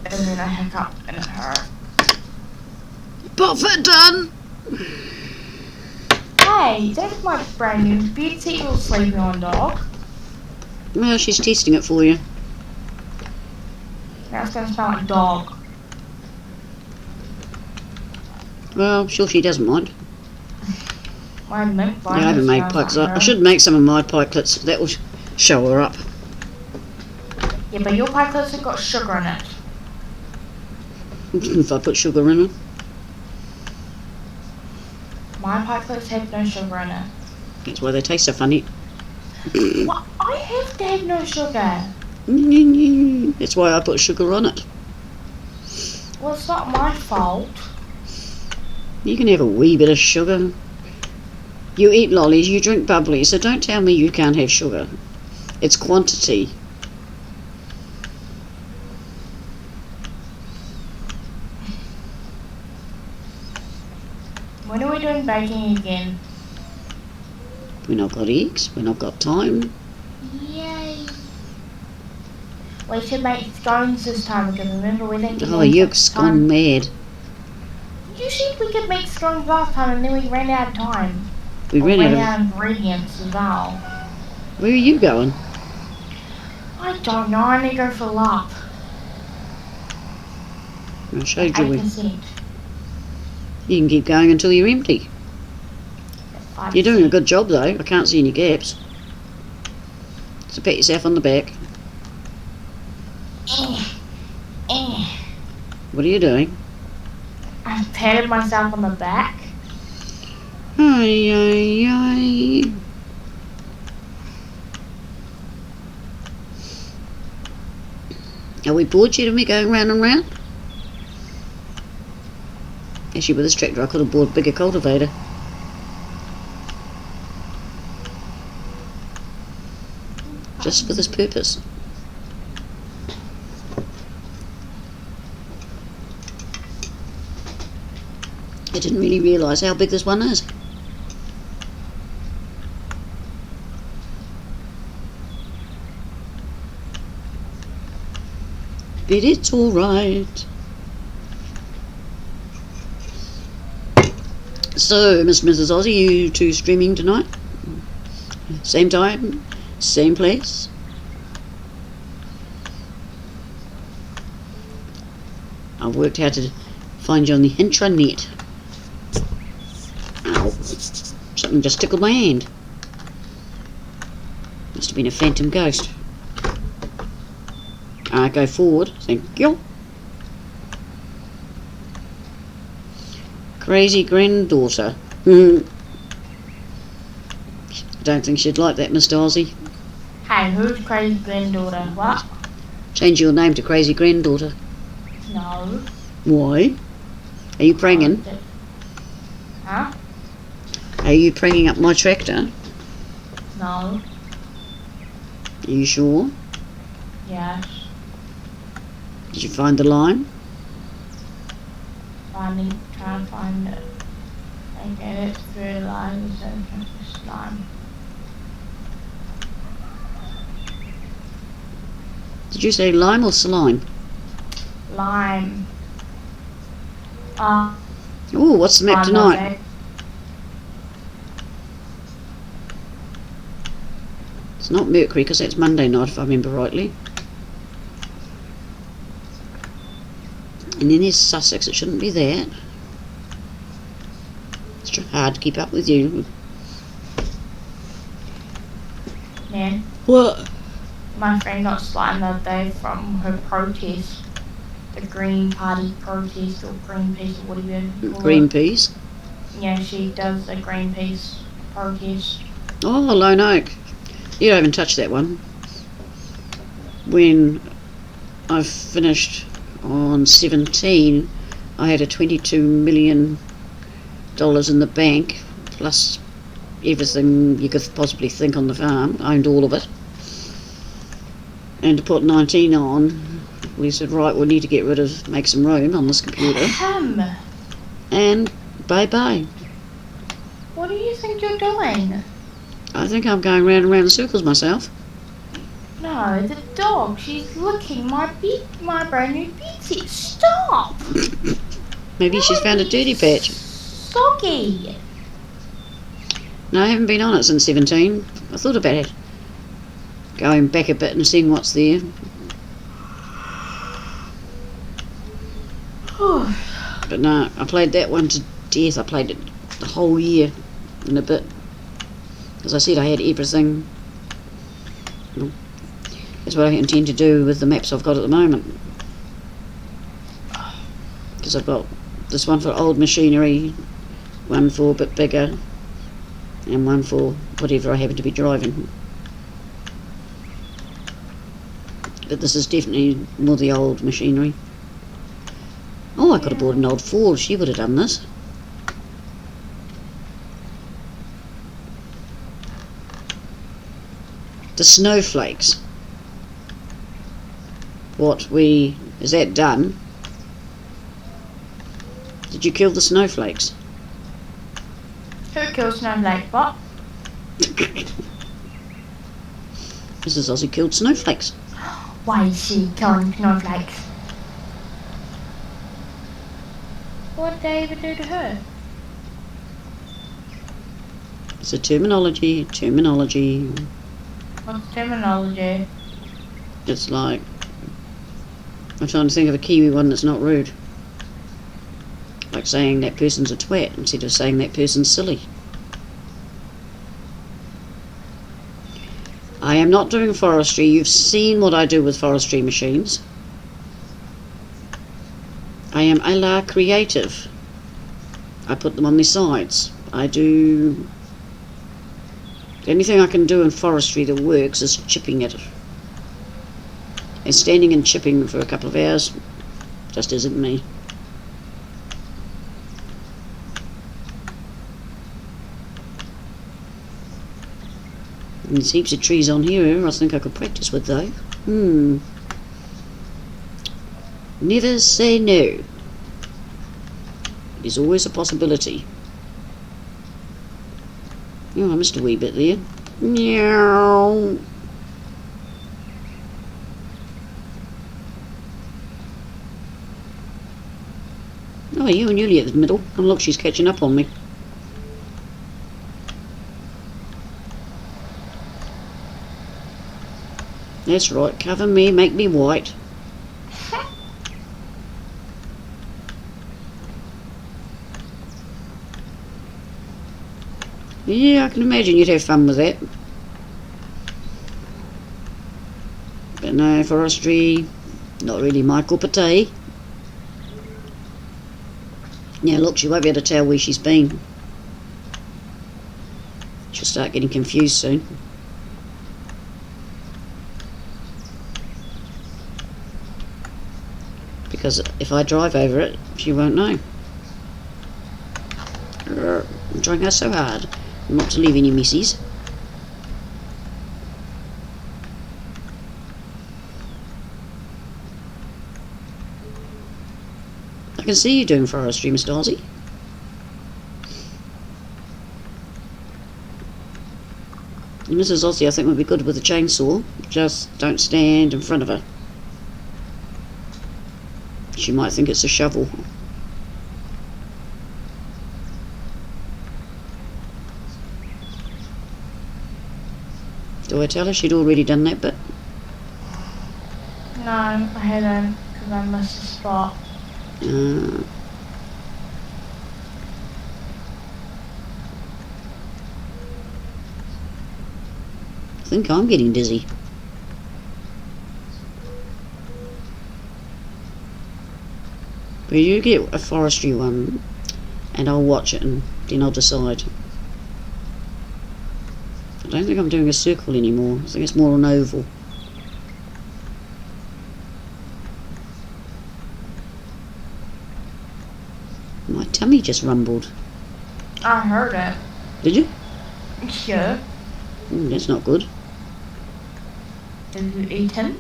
And then I hiccuped and it hurt. Puffer done! Hey, that's my brand new beautiful sleeping on dog. Well, she's testing it for you. Now it's gonna smell like dog. Well, I'm sure she doesn't mind. My mint Yeah, I haven't made pikes up. I should make some of my pikelets. That will show her up. Yeah, but your pikelets have got sugar in it. If I put sugar in it. My pikelets have no sugar in it. That's why they taste so funny. What? I have to have no sugar. That's why I put sugar on it. Well, it's not my fault. You can have a wee bit of sugar. You eat lollies, you drink bubbly, so don't tell me you can't have sugar. It's quantity. When are we doing baking again? When I've got eggs, when I've got time. Yay! We should make scones this time because remember we didn't get Oh, any you've this gone time. mad. You said we could make scones last time and then we ran out of time. We Or ran ran out out of ingredients as well. of... Where are you going? I don't know, I need to go for a lap. I showed you. 8%. You can keep going until you're empty. 5%. You're doing a good job though. I can't see any gaps. So pat yourself on the back. What are you doing? I patted myself on the back. Ay, ay, ay. Are we bored yet of me going round and round? Actually, with this tractor I could have bought a bigger cultivator. Just for this purpose. I didn't really realise how big this one is. But it's alright. So, Mr. and Mrs. Aussie, you two streaming tonight? Same time? Same place? I've worked out how to find you on the intranet. Ow. Something just tickled my hand. Must have been a phantom ghost. Go forward. Thank you. Crazy granddaughter. I don't think she'd like that, Mr. Aussie. Hey, who's crazy granddaughter? What? Change your name to Crazy Granddaughter. No. Why? Are you pranging? Huh? Are you pranging up my tractor? No. Are you sure? Yes. Did you find the line? Trying to find it. And get it through lines and slime. Did you say lime or slime? Lime. Oh, what's the map Lime, tonight? I It's not Mercury because that's Monday night if I remember rightly. And then there's Sussex, it shouldn't be that. It's too hard to keep up with you. Man, What? my friend got slimed the other day from her protest. The Green Party protest or Greenpeace or whatever you call it. Greenpeace. Yeah, she does the Greenpeace protest. Oh, Lone Oak. You don't even touch that one. When I finished on 17, I had a $22 million in the bank, plus everything you could possibly think on the farm. I owned all of it. And to put 19 on, we said, right, we need to make some room on this computer. And bye-bye. What do you think you're doing? I think I'm going round and round in circles myself. No, the dog. She's licking my brand new bedsheet. Stop! Maybe she's found a dirty patch. Soggy. No, I haven't been on it since 17. I thought about it. Going back a bit and seeing what's there. But no, I played that one to death. I played it the whole year and a bit. As I said, I had everything. That's what I intend to do with the maps I've got at the moment. Because I've got this one for old machinery, one for a bit bigger, and one for whatever I happen to be driving. But this is definitely more the old machinery. Oh, I could have bought an old Ford. She would have done this. The snowflakes. Is that done? Did you kill the snowflakes? Who killed Snowflake? What? Mrs. Ozzy killed snowflakes. Why is she killing snowflakes? What did they even do to her? It's a terminology. What's terminology? It's like, I'm trying to think of a Kiwi one that's not rude. Like saying that person's a twat instead of saying that person's silly. I am not doing forestry. You've seen what I do with forestry machines. I am a la creative. I put them on their sides. The only thing I can do in forestry that works is chipping it. And standing and chipping for a couple of hours just isn't me. And there's heaps of trees on here I think I could practice with though. Never say no. There's always a possibility. Oh, I missed a wee bit there. Meow. Oh, you and Yulia at the middle. And look, she's catching up on me. That's right, cover me, make me white. Yeah, I can imagine you'd have fun with that. But no, forestry, not really my cup of tea. Now look, she won't be able to tell where she's been. She'll start getting confused soon. Because if I drive over it, she won't know. I'm trying her so hard not to leave any messes. I can see you doing forestry, Miss Darcy. And Mrs. Ozzy, I think, would be good with a chainsaw. Just don't stand in front of her. She might think it's a shovel. Do I tell her she'd already done that bit? No, I hadn't, because I missed the spot. Uh, I think I'm getting dizzy. But you get a forestry one and I'll watch it and then I'll decide. I don't think I'm doing a circle anymore. I think it's more an oval. My tummy just rumbled. I heard it. Did you? Yeah. That's not good. Have you eaten?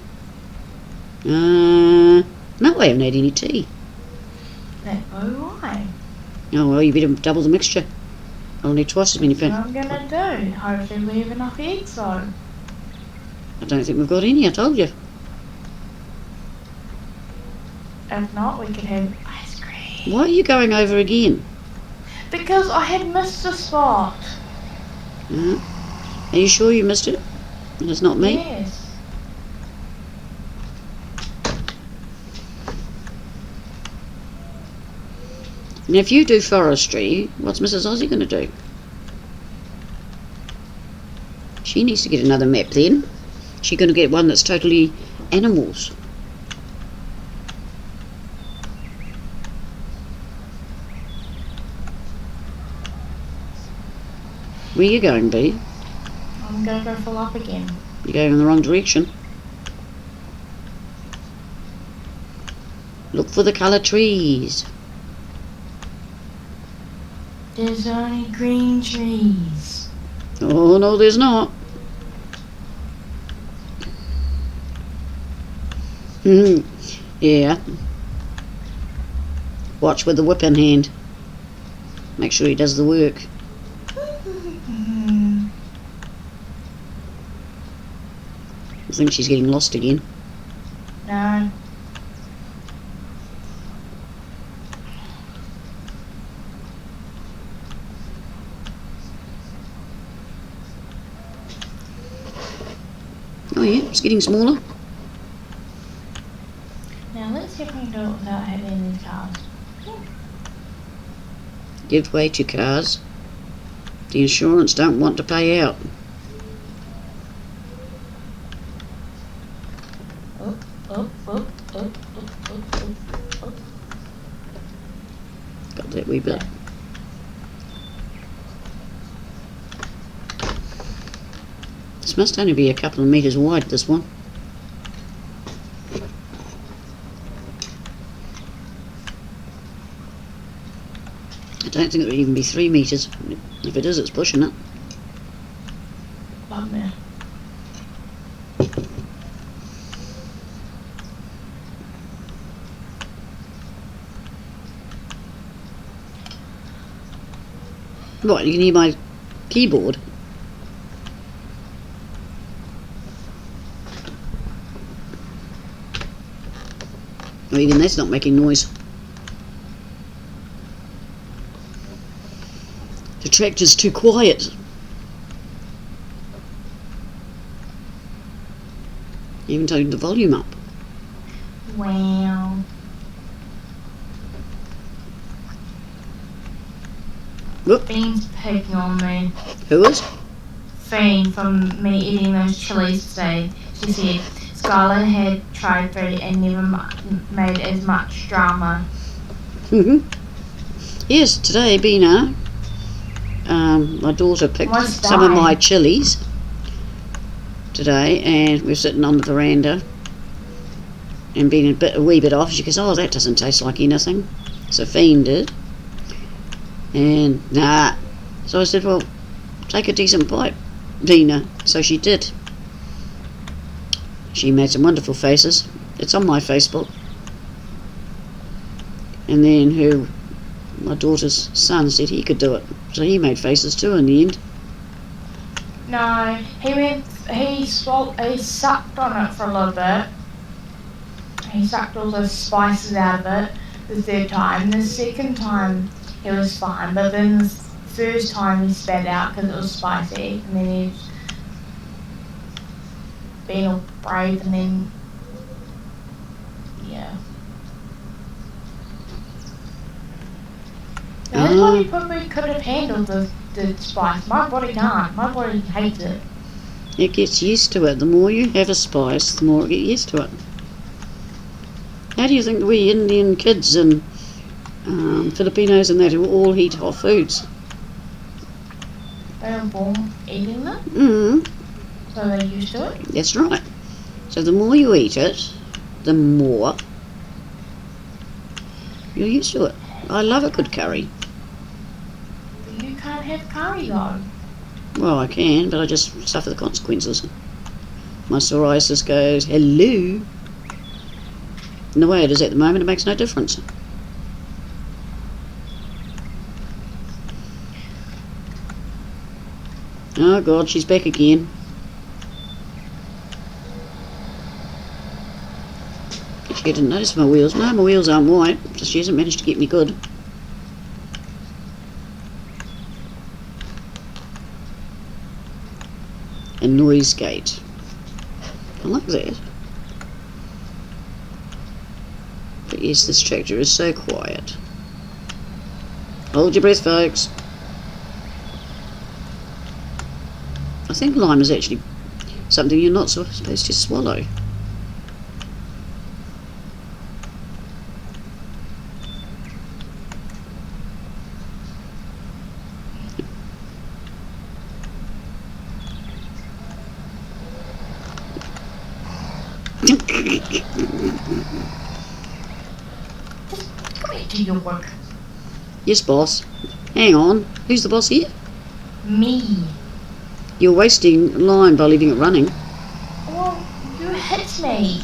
No, I haven't had any tea. Oh, why? Oh well, you better double the mixture. I'll need twice as many What fat. I'm gonna do. Hopefully we have enough eggs though. I don't think we've got any, I told you. If not, we could have ice cream. Why are you going over again? Because I had missed a spot. Are you sure you missed it? And it's not me? Yes. Now if you do forestry, what's Mrs. Aussie going to do? She needs to get another map then. She's going to get one that's totally animals. Where are you going, Bea? I'm gonna go full up again. You're going in the wrong direction. Look for the colour trees. There's only green trees. Oh no, there's not. Yeah. Watch with the whip in hand. Make sure he does the work. I think she's getting lost again. No. Oh yeah, it's getting smaller. Now let's see if we can do it without having these cars. Give way to cars. The insurance don't want to pay out. Up. Got that wee bit. This must only be a couple of metres wide, this one. I don't think it would even be 3 metres. If it is, it's pushing it. Bugbear. Right, you can hear my keyboard. Oh, even that's not making noise. The tractor's too quiet. Even turned the volume up. Wow. Whoop. Fiend's picking on me. Who is? Fiend from me eating those chilies today. She said Skylar had tried food and never made as much drama. Yes, today, Bina, my daughter picked What's some of that? my chilies today, and we're sitting on the veranda and being a wee bit off. She goes, "Oh, that doesn't taste like anything." So Fiend did, and nah. So I said, "Well, take a decent bite, Bina." So she did. She made some wonderful faces. It's on my Facebook. And then my daughter's son said he could do it, so he made faces too in the end. No, he sucked on it for a little bit. He sucked all the spices out of it the third time. The second time he was fine, but then the first time he spat out because it was spicy, and then being all brave and then, yeah. His body probably could have handled the spice. My body can't. My body hates it. It gets used to it. The more you have a spice, the more it gets used to it. How do you think we Indian kids and Filipinos and that who all eat hot foods? They were born eating them, so they're used to it. That's right. So the more you eat it, the more you're used to it. I love a good curry. But you can't have curry though. Well, I can, but I just suffer the consequences. My psoriasis goes, hello. And the way it is at the moment, it makes no difference. Oh God, she's back again. She didn't notice my wheels. No, my wheels aren't white. Just she hasn't managed to get me good. A noise gate. I like that. But yes, this tractor is so quiet. Hold your breath, folks. I think lime is actually something you're not supposed to swallow. Go back to your work. Yes, boss. Hang on. Who's the boss here? Me. You're wasting lime by leaving it running. Well, you hit me.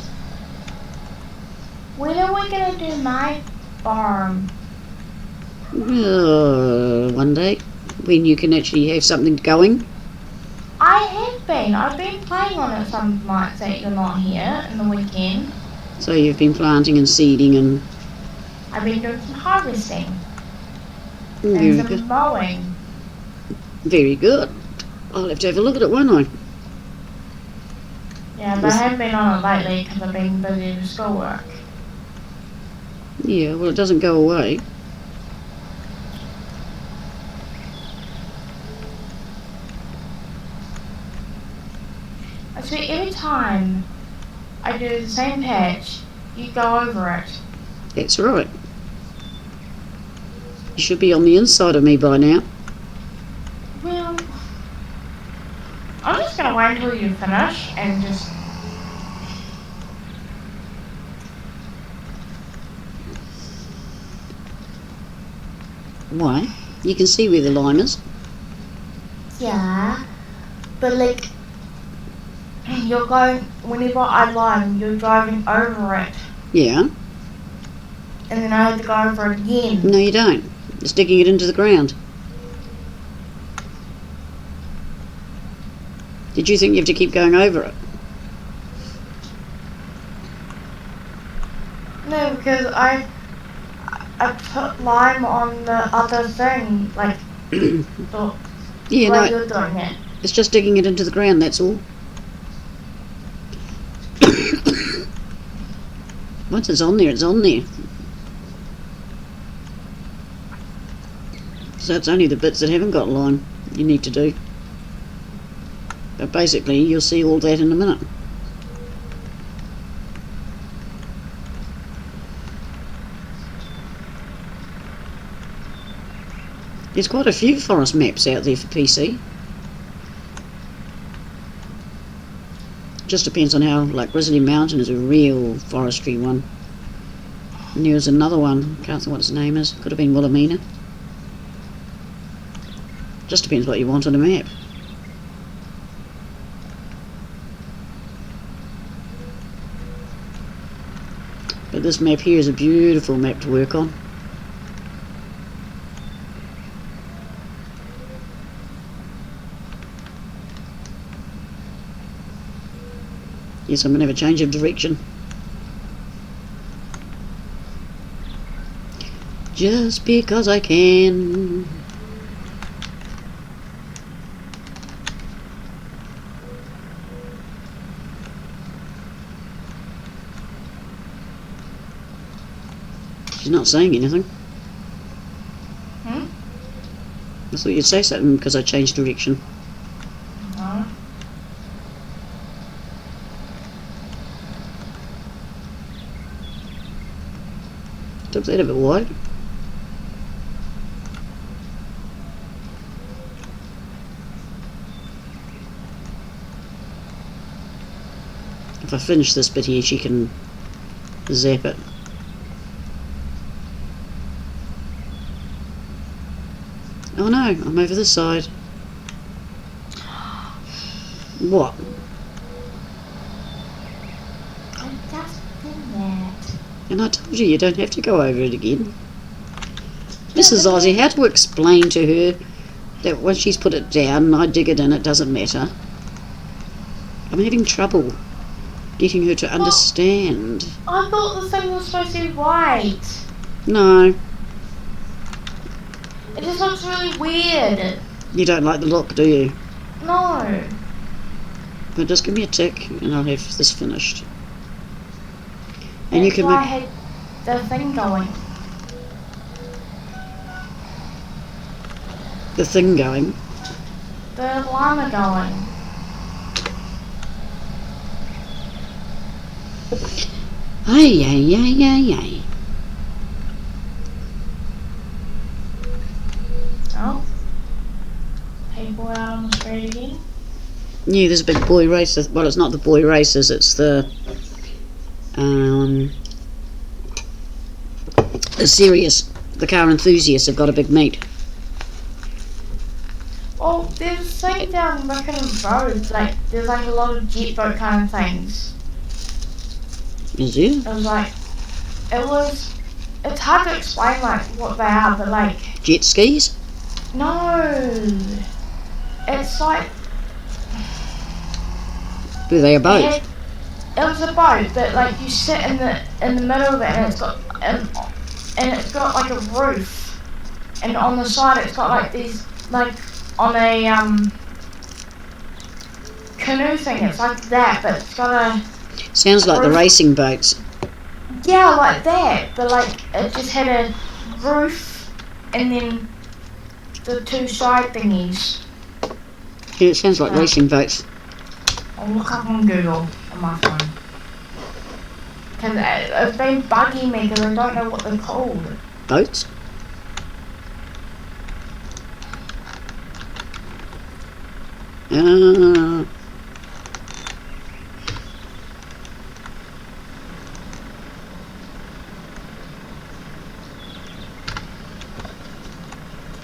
When are we gonna do my farm? One day, when you can actually have something going. I have been. I've been playing on it some nights that you're not here in the weekend. So you've been planting and seeding and... I've been doing some harvesting Very and some good. mowing. Very good. I'll have to have a look at it, won't I? Yeah, but I haven't been on it lately because I've been busy with schoolwork. Yeah, well, it doesn't go away. I swear every time I do the same patch, you go over it. That's right. You should be on the inside of me by now. Well, I'm just gonna wait until you finish and just. Why? You can see where the lime is. Yeah, but like, you're going, whenever I lime, you're driving over it. Yeah. And then I have to go over it again. No, you don't. It's digging it into the ground. Did you think you have to keep going over it? No, because I put lime on the other thing, like, the Yeah, way no, you're doing it. it's just digging it into the ground, that's all. Once it's on there, it's on there. So it's only the bits that haven't got lime you need to do. But basically, you'll see all that in a minute. There's quite a few forest maps out there for PC. Just depends on how, like Grizzly Mountain is a real forestry one. And there was another one, can't think what its name is, could have been Wilhelmina. Just depends what you want on a map. But this map here is a beautiful map to work on. Yes, I'm going to have a change of direction. Just because I can. She's not saying anything. Hmm? I thought you'd say something because I changed direction. No. Took that a bit wide. If I finish this bit here, she can zap it. Oh no, I'm over this side. What? I just did that. And I told you, you don't have to go over it again. Mrs. Ozzy, how to explain to her that once she's put it down and I dig it in, it doesn't matter. I'm having trouble getting her to understand. I thought the thing was supposed to be white. No, It just looks really weird. you don't like the look, do you? No. But just give me a tick and I'll have this finished. And That's you can why I make had the thing going. the thing going. The llama going. Ay, ay, ay, ay, ay. Oh. People out on the street again. Yeah, there's a big boy race. Well, it's not the boy races, it's the serious. The car enthusiasts have got a big meet. Well, there's a thing down Rickenham Road, like, there's like a lot of jet boat kind of things. Is there? It's hard to explain, like, what they are, but, like, Jet skis? no. It's like, Were they a boat? it was a boat, but, like, you sit in the middle of it, and it's got like a roof, and on the side it's got like these, like, on a canoe thing, it's like that, but it's got a, Sounds like the roof. racing boats. yeah, like that, but like it just had a roof and then the two side thingies. Yeah, it sounds like racing boats. I'll look up on Google on my phone. Because it's been bugging me because I don't know what they're called. Boats?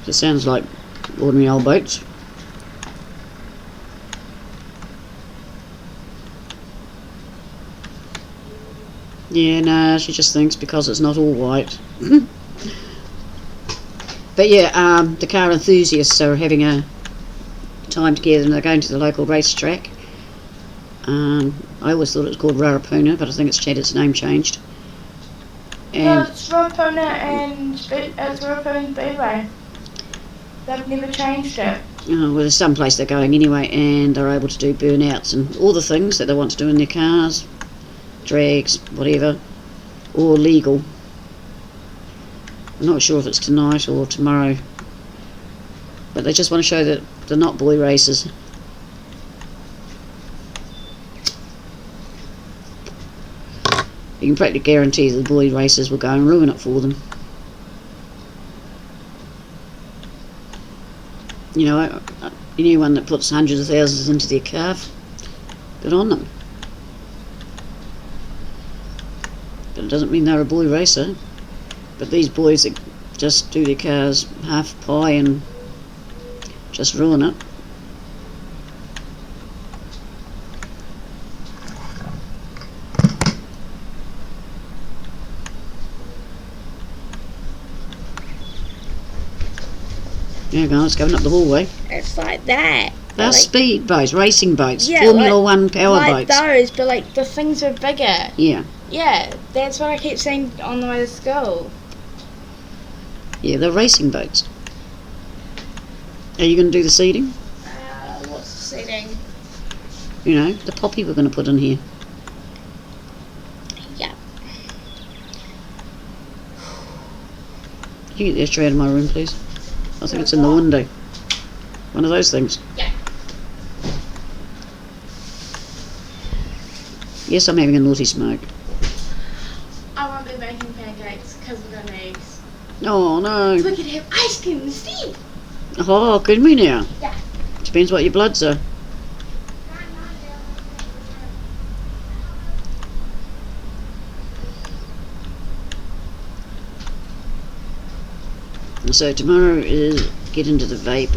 It sounds like ordinary old boats. Yeah, no, she just thinks because it's not all white. But yeah, the car enthusiasts are having a time together and they're going to the local racetrack. I always thought it was called Rarapuna, but I think it's had its name changed. No, And it's Rapona and Speedway. They've never changed it. well, there's some place they're going anyway, and they're able to do burnouts and all the things that they want to do in their cars, drags, whatever, or legal. I'm not sure if it's tonight or tomorrow, but they just want to show that they're not boy races. You can practically guarantee the boy races will go and ruin it for them. You know, anyone that puts hundreds of thousands into their car, good on them. But it doesn't mean they're a boy racer. But these boys that just do their cars half pie and just ruin it. There you go, it's going up the hallway. It's like that. They're speed boats, racing boats, Yeah, Formula One power like boats. those, but like the things are bigger. Yeah, Yeah, that's what I keep saying on the way to school. yeah, they're racing boats. Are you going to do the seating? What's the seating? You know, the poppy we're going to put in here. Yeah. Can you get the ashtray out of my room, please? I think it's in the window. One of those things. Yeah. Yes, I'm having a naughty smoke. I won't be making pancakes because we've got eggs. Oh no. We could have ice cream instead. Oh, can we now? Yeah. Depends what your bloods are. So tomorrow is get into the vape.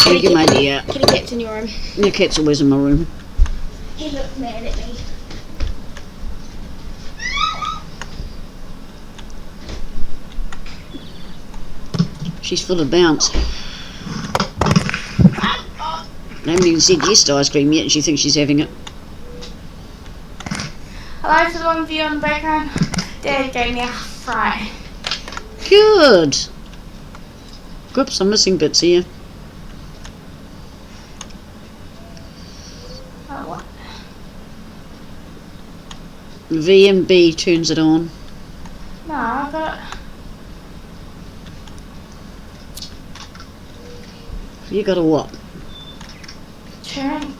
Can you get my idea? Kitty cat's in your room. The cat's always in my room. He looks mad at me. She's full of bounce. I haven't even said yes to ice cream yet and she thinks she's having it. Hello to the one view on the background. Dad gave me a fry. Good. Whoops, I'm missing bits here. Oh, what? VMB turns it on. No, I got. You got a what? Turn.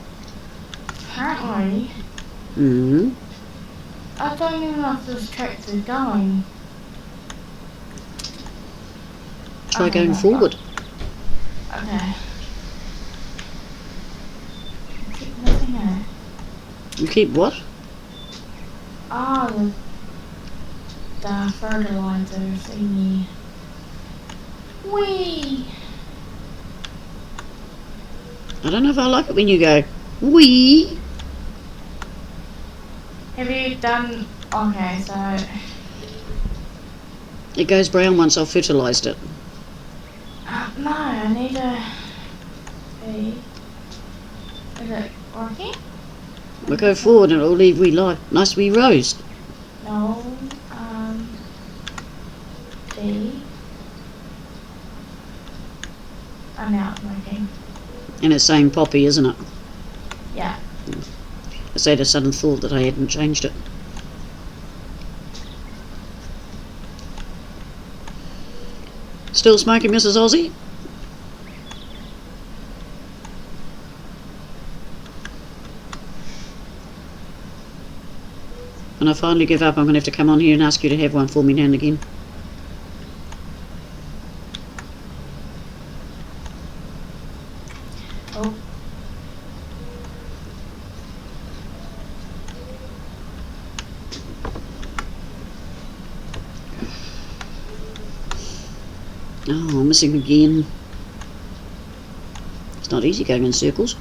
Apparently, Mm-hmm. I don't even know if this tractor's going. Try Okay, going no, forward. Okay. Keep missing it. You keep what? Oh, the fertilizer thingy. Wee! I don't know if I like it when you go, wee. Have you done. Okay, so. It goes brown once I've fertilised it. No, I need a. Is it working? We'll go forward and it'll leave wee nice wee rows. No. D. Oh, now it's working. And it's saying poppy, isn't it? Yeah. I said a sudden thought that I hadn't changed it. Still smoking, Mrs. Aussie? When I finally give up, I'm going to have to come on here and ask you to have one for me now and again. Oh. Oh, I'm missing again. It's not easy going in circles.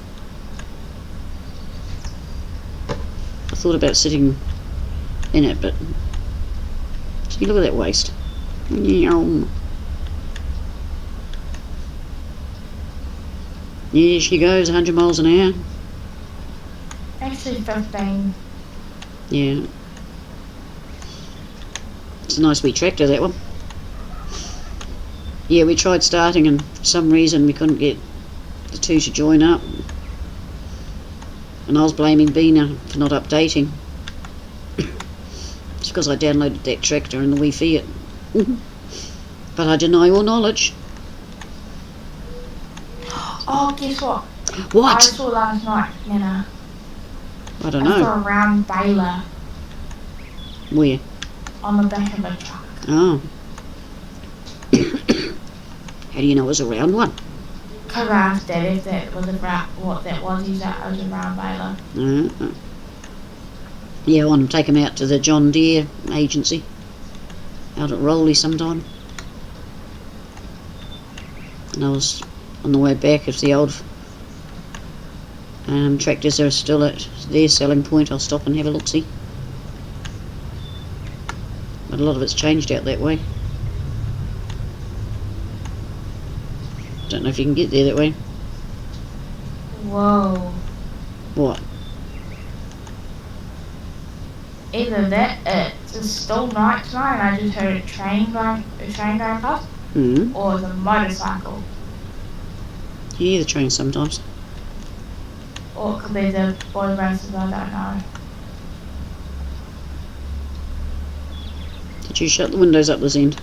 I thought about sitting in it, but see, look at that waist. Meow. There she goes, 100 miles an hour. Actually, 15. Yeah. It's a nice wee tractor, that one. Yeah, we tried starting and for some reason we couldn't get the two to join up. And I was blaming Bina for not updating. It's because I downloaded that tractor and the wee Fiat. But I deny all knowledge. Oh, guess what? I What? saw last night, Nana. I don't I know. saw a round baler Where? on the back of a truck. Oh. How do you know it was a round one? Because I asked Dad if that was what that was. He said it was a round baler. Yeah, I want to take him out to the John Deere agency out at Rowley sometime. And I was on the way back, if the old tractors are still at their selling point, I'll stop and have a look-see. But a lot of it's changed out that way. Don't know if you can get there that way. Whoa. What? Either that, it's still night tonight and I just heard a train going past, Mm. or the motorcycle. You hear the train sometimes. Or it could be the boy races, I don't know. Did you shut the windows up this end?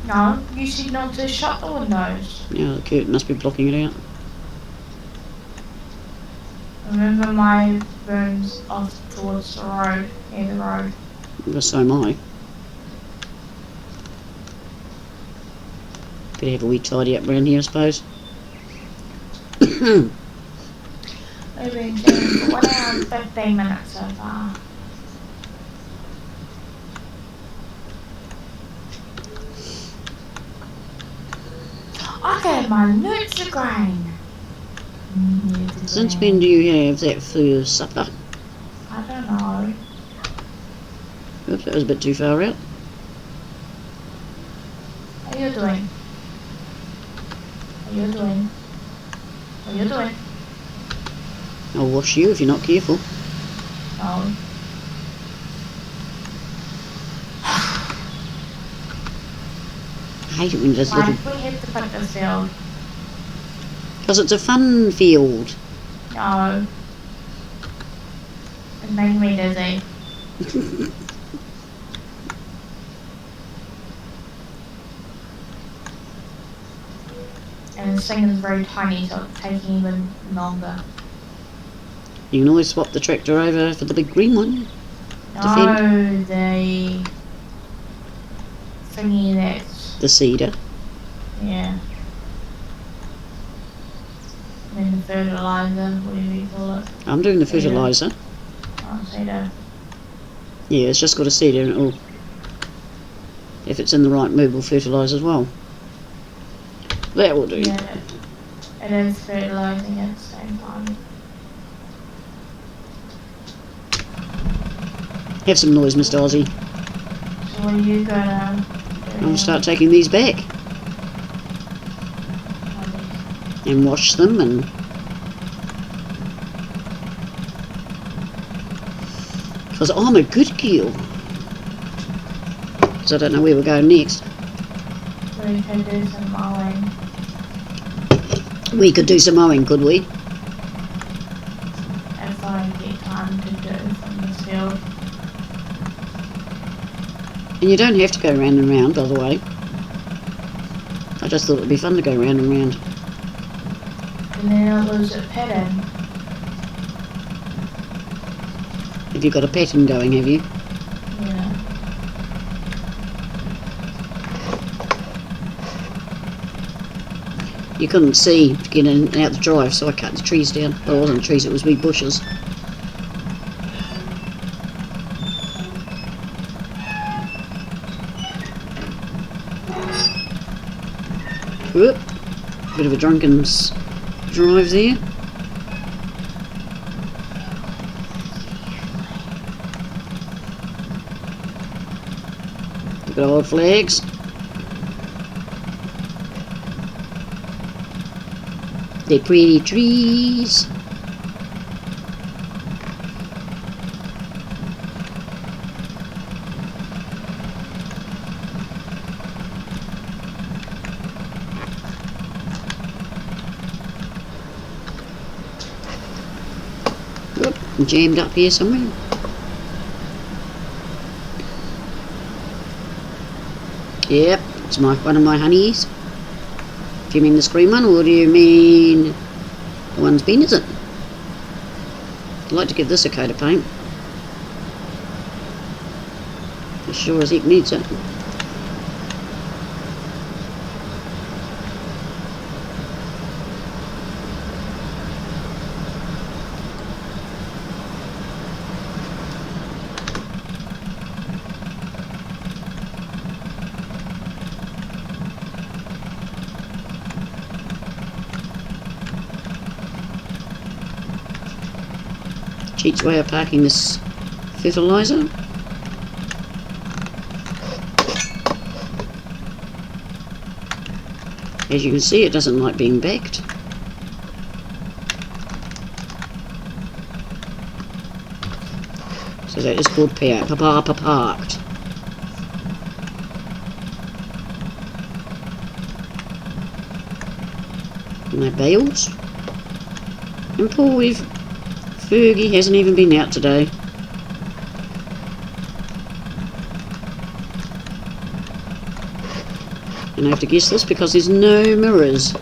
No, you said not to shut the windows. Yeah, the curtain must be blocking it out. Remember, my room's off towards the road, near the road. Well, so am I. Better have a wee tidy up round here, I suppose. We've been doing for 1 hour and 15 minutes so far. Okay, my nuts are green. Since when do you have that for supper? I don't know. Oops, that was a bit too far out. What are you doing? What are you doing? What are you doing? I'll wash you if you're not careful. No. I hate it when there's Why little... did we have to pick this field? Because it's a fun field. No. It's making me dizzy. And this thing is very tiny, so it's taking even longer. You can always swap the tractor over for the big green one. No, the thingy that's, The seeder. yeah. And then the fertilizer, whatever you call it. I'm doing the Seeder. fertiliser. Oh, seeder. Yeah, it's just got a seeder and it'll... If it's in the right mood, we'll fertilise as well. That will do. Yeah, it is fertilizing at the same time. Have some noise, Mr. Aussie. So what are you gonna do? I'm going to start taking these back and wash them and... Because I'm a good girl. Because I don't know where we're going next. We can do some mowing. We could do some mowing, could we? If I get time to do from this field. And you don't have to go round and round, by the way. I just thought it would be fun to go round and round. And then I'll lose a pattern. Have you got a pattern going, have you? Yeah. You couldn't see to get in and out the drive, so I cut the trees down. Well, it wasn't trees, it was wee bushes. Whoop. Bit of a drunken's drive there. Look at old flags. They're pretty trees. Oop, I'm jammed up here somewhere. Yep, it's one of my honeys. Do you mean the screen one, or do you mean the one's been, is it? I'd like to give this a coat of paint. As sure as heck needs it. Cheats way of parking this fertiliser. As you can see, it doesn't like being backed. So that is called parked. And my bales. And poor Fergie hasn't even been out today. And I have to guess this because there's no mirrors.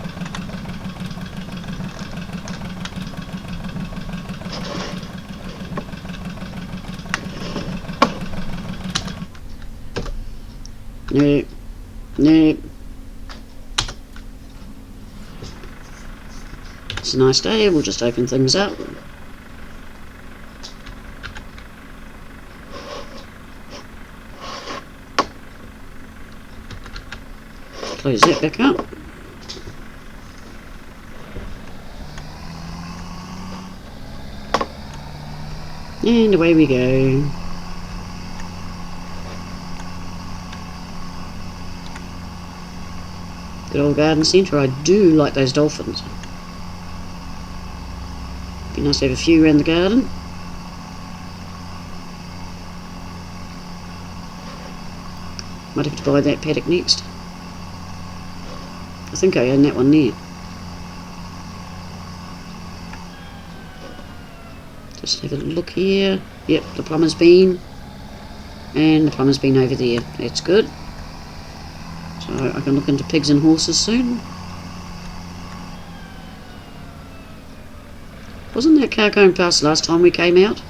No. No. It's a nice day, we'll just open things up. Close that back up. And away we go. Good old garden centre. I do like those dolphins. Be nice to have a few around the garden. Might have to buy that paddock next. I think I own that one there. Just have a look here. Yep, the plumber's been. And the plumber's been over there. That's good. So I can look into pigs and horses soon. Wasn't that car going past last time we came out?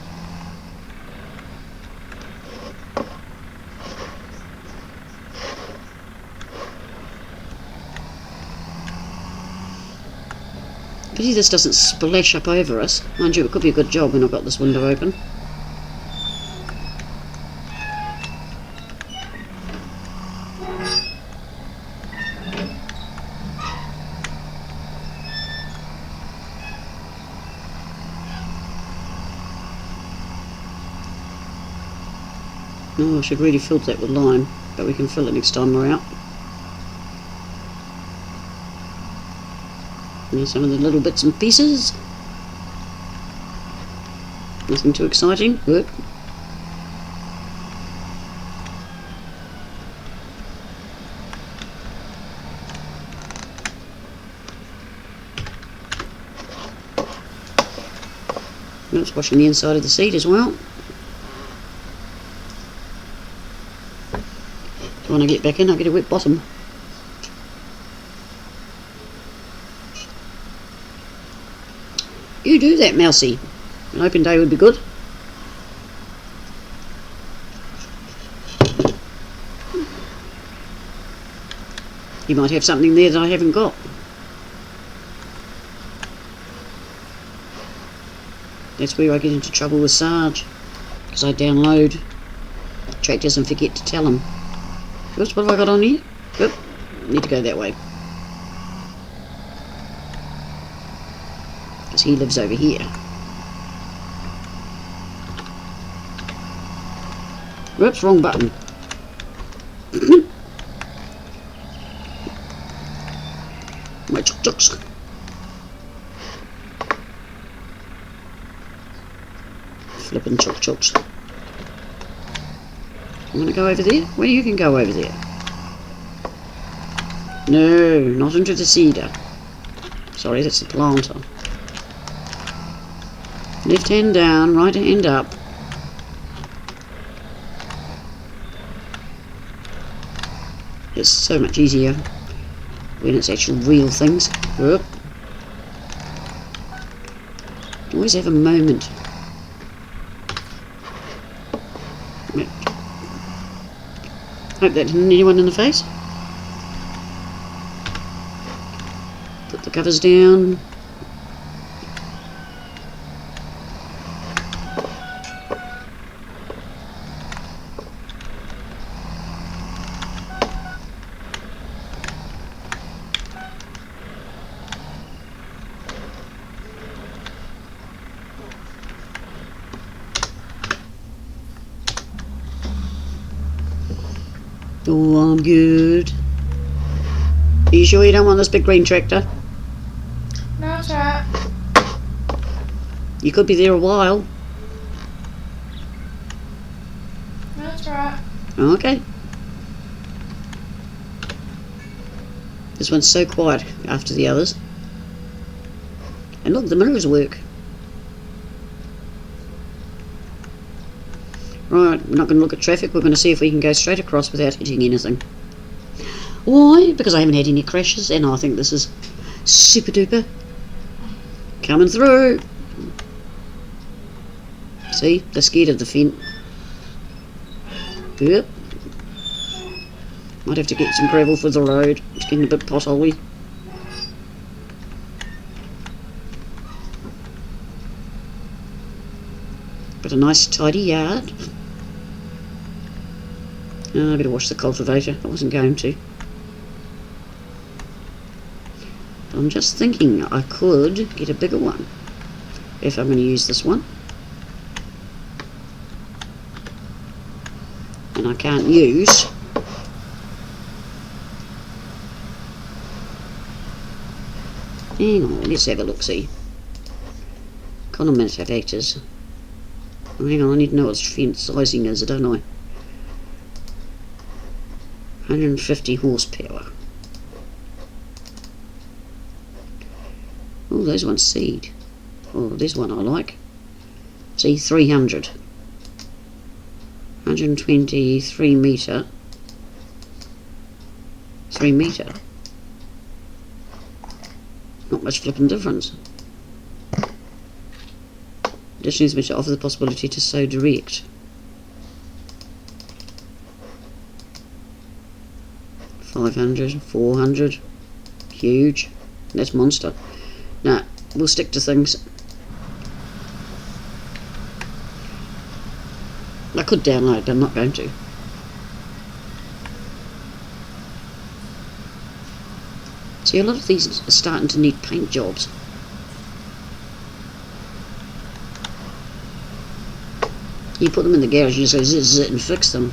Pity this doesn't splash up over us. Mind you, it could be a good job when I've got this window open. Oh, I should really fill that with lime, but we can fill it next time we're out. And some of the little bits and pieces. Nothing too exciting. Good. It's washing the inside of the seat as well. So when I get back in, I get a wet bottom. You do that, Mousy. An open day would be good. You might have something there that I haven't got. That's where I get into trouble with Sarge, because I download tractors and forget to tell him. Oops, what have I got on here? Oop, need to go that way. Because he lives over here. Whoops, wrong button. My chuk-chuks. Flippin' chuk-chuks. I'm going to go over there. Well, you can go over there. No, not into the cedar. Sorry, that's the planter. Left hand down, right hand up. It's so much easier when it's actual real things. Whoop. Always have a moment. Hope that didn't hit anyone in the face. Put the covers down. Oh, I'm good. Are you sure you don't want this big green tractor? No, it's alright. You could be there a while. No, it's alright. Okay. This one's so quiet after the others. And look, the mirrors work. Right, we're not going to look at traffic, we're going to see if we can go straight across without hitting anything. Why? Because I haven't had any crashes, and I think this is super duper. Coming through. See, they're scared of the fence. Yep. Might have to get some gravel for the road. It's getting a bit potholy. But a nice tidy yard. Oh, I better wash the cultivator. I wasn't going to. But I'm just thinking I could get a bigger one if I'm going to use this one. And I can't use. Hang on, let's have a look-see. Econometer factors. Oh, hang on, I need to know what fence sizing is, don't I? 150 horsepower. Oh, there's one seed. Oh, there's one I like. See, 300. 123 metre. 3 metre. Not much flipping difference. Just needs me to offer the possibility to sow direct. 500, 400, huge. That's monster. Nah, we'll stick to things. I could download, but I'm not going to. See, a lot of these are starting to need paint jobs. You put them in the garage and just go zit and fix them.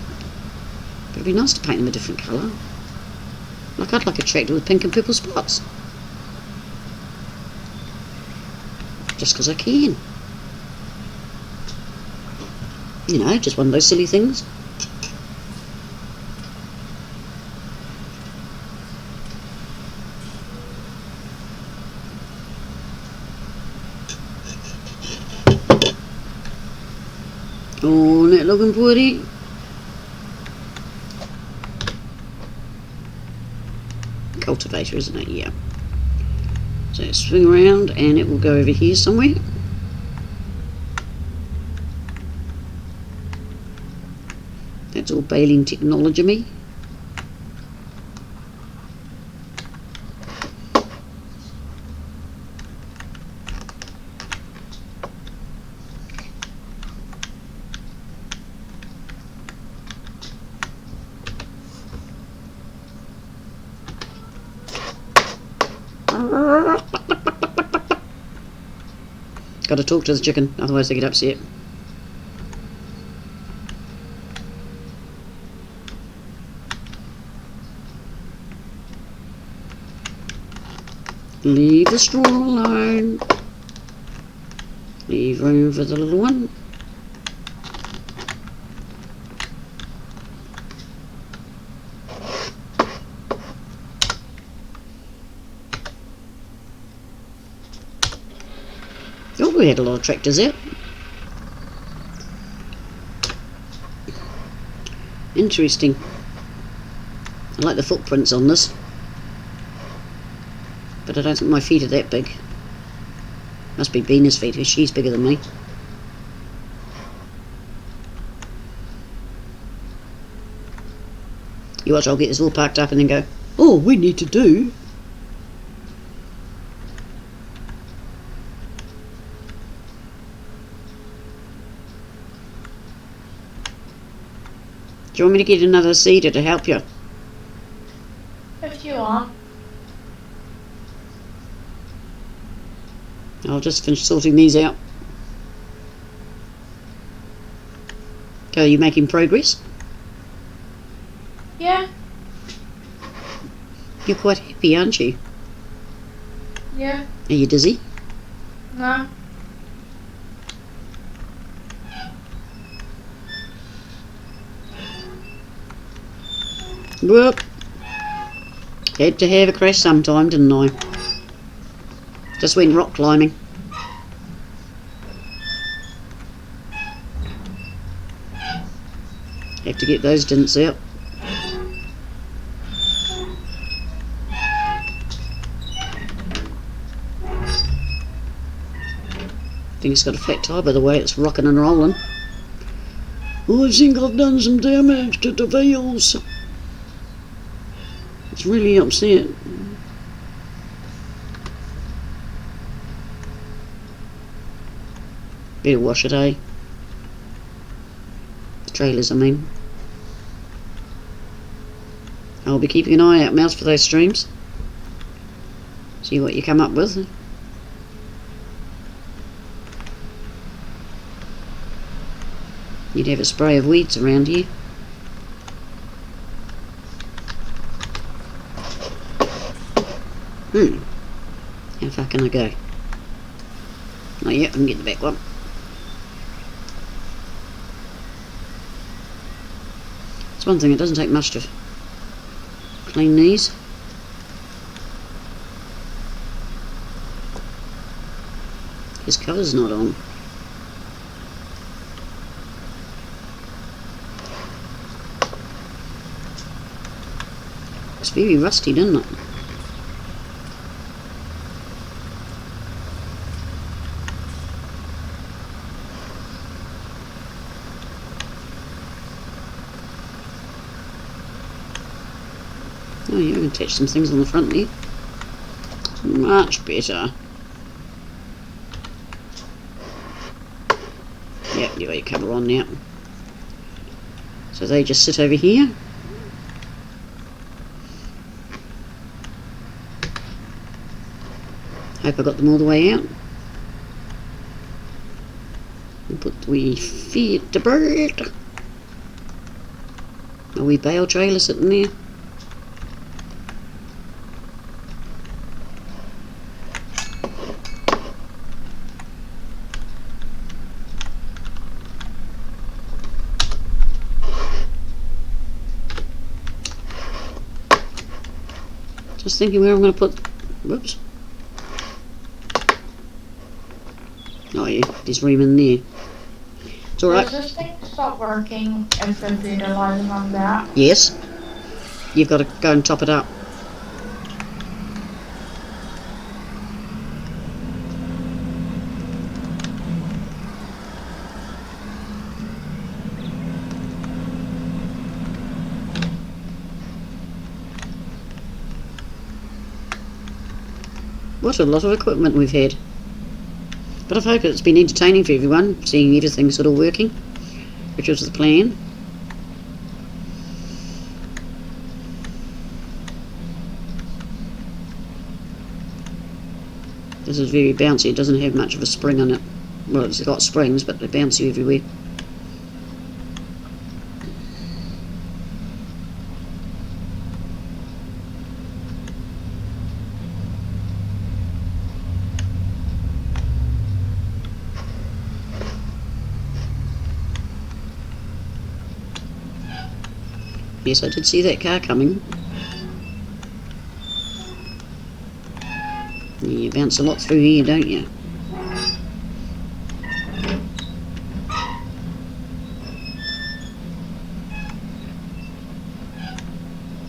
But it'd be nice to paint them a different colour. Like I'd like a tractor with pink and purple spots. Just because I can. You know, just one of those silly things. Oh, isn't that looking pretty? Cultivator, isn't it? Yeah. So swing around and it will go over here somewhere. That's all baling technology me. Got to talk to the chicken, otherwise they get upset. Leave the straw alone. Leave room for the little one. Oh, we had a lot of tractors out. Interesting. I like the footprints on this. But I don't think my feet are that big. Must be Bina's feet, because she's bigger than me. You watch, I'll get this all packed up and then go, oh, we need to do. Do you want me to get another seeder to help you? If you want. I'll just finish sorting these out. Okay, are you making progress? Yeah. You're quite happy, aren't you? Yeah. Are you dizzy? No. Whoop. Had to have a crash sometime, didn't I? Just went rock climbing. Have to get those dents out. think it's got a flat tyre by the way it's rocking and rolling. Oh, I think I've done some damage to the wheels. It's really upset. Better wash it, eh? The trailers, I mean. I'll be keeping an eye out, Mouse, for those streams. See what you come up with. You'd have a spray of weeds around here. How far can I go? Not yet, I can get the back one. It's one thing, it doesn't take much to clean these. His cover's not on. It's very rusty, doesn't it? Oh, you can attach some things on the front there. Much better. Yep, you got your cover on now. So they just sit over here. Hope I got them all the way out. And put the wee feet to bird. A wee bale trailer sitting there. Just thinking where I'm going to put. Whoops. Oh yeah, there's room in there. It's alright. Does this thing stop working if the fertilizer runs out? Yes. You've got to go and top it up. What a lot of equipment we've had. But I hope it's been entertaining for everyone, seeing everything sort of working, which was the plan. This is very bouncy, it doesn't have much of a spring on it. Well, it's got springs, but they're bouncy everywhere. Yes, I did see that car coming. You bounce a lot through here, don't you?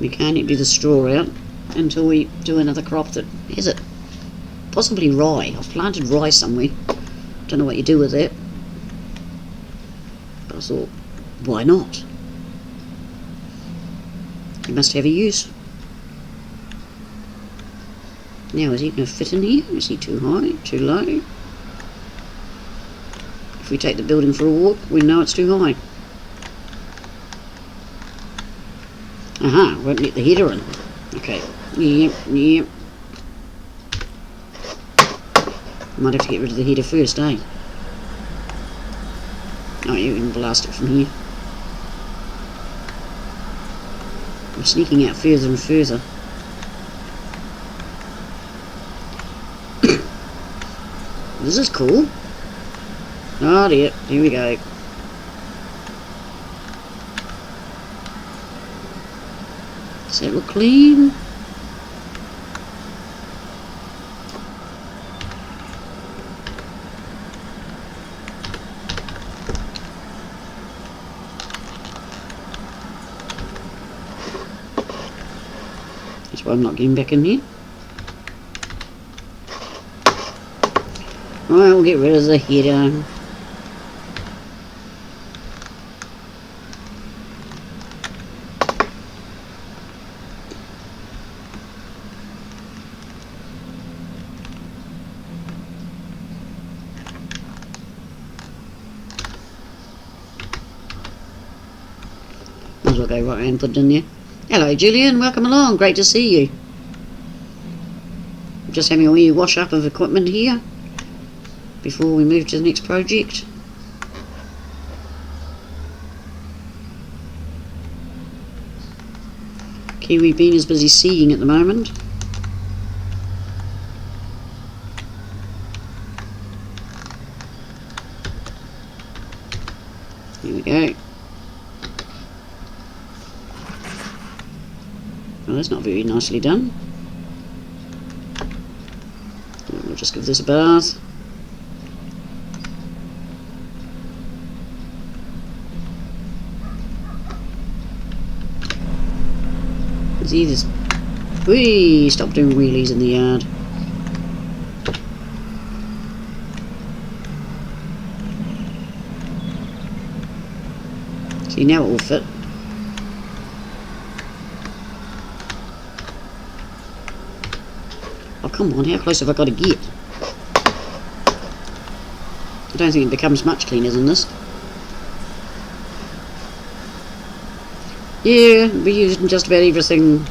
We can't empty the straw out until we do another crop that has it. Possibly rye. I've planted rye somewhere. Don't know what you do with that. But I thought, why not? You must have a use. Now, is he going to fit in here? Is he too high? Too low? If we take the building for a walk, we know it's too high. Aha, won't let the header in. Okay. Yep. Might have to get rid of the header first, eh? Oh, you can blast it from here. I'm sneaking out further and further. This is cool. Oh dear, here we go. Does that look clean? That's why I'm not getting back in here. Right, we'll get rid of the header. Might as well go right and put it in there. Hello Julian, welcome along, great to see you. Just having a wee wash up of equipment here before we move to the next project. Kiwi Bean is busy seeding at the moment. Here we go. Well, that's not very nicely done. We'll just give this a bath. See this? Whee! Stop doing wheelies in the yard. See, now it will fit. Oh, come on, how close have I got to get? I don't think it becomes much cleaner than this. Yeah, we're using just about everything.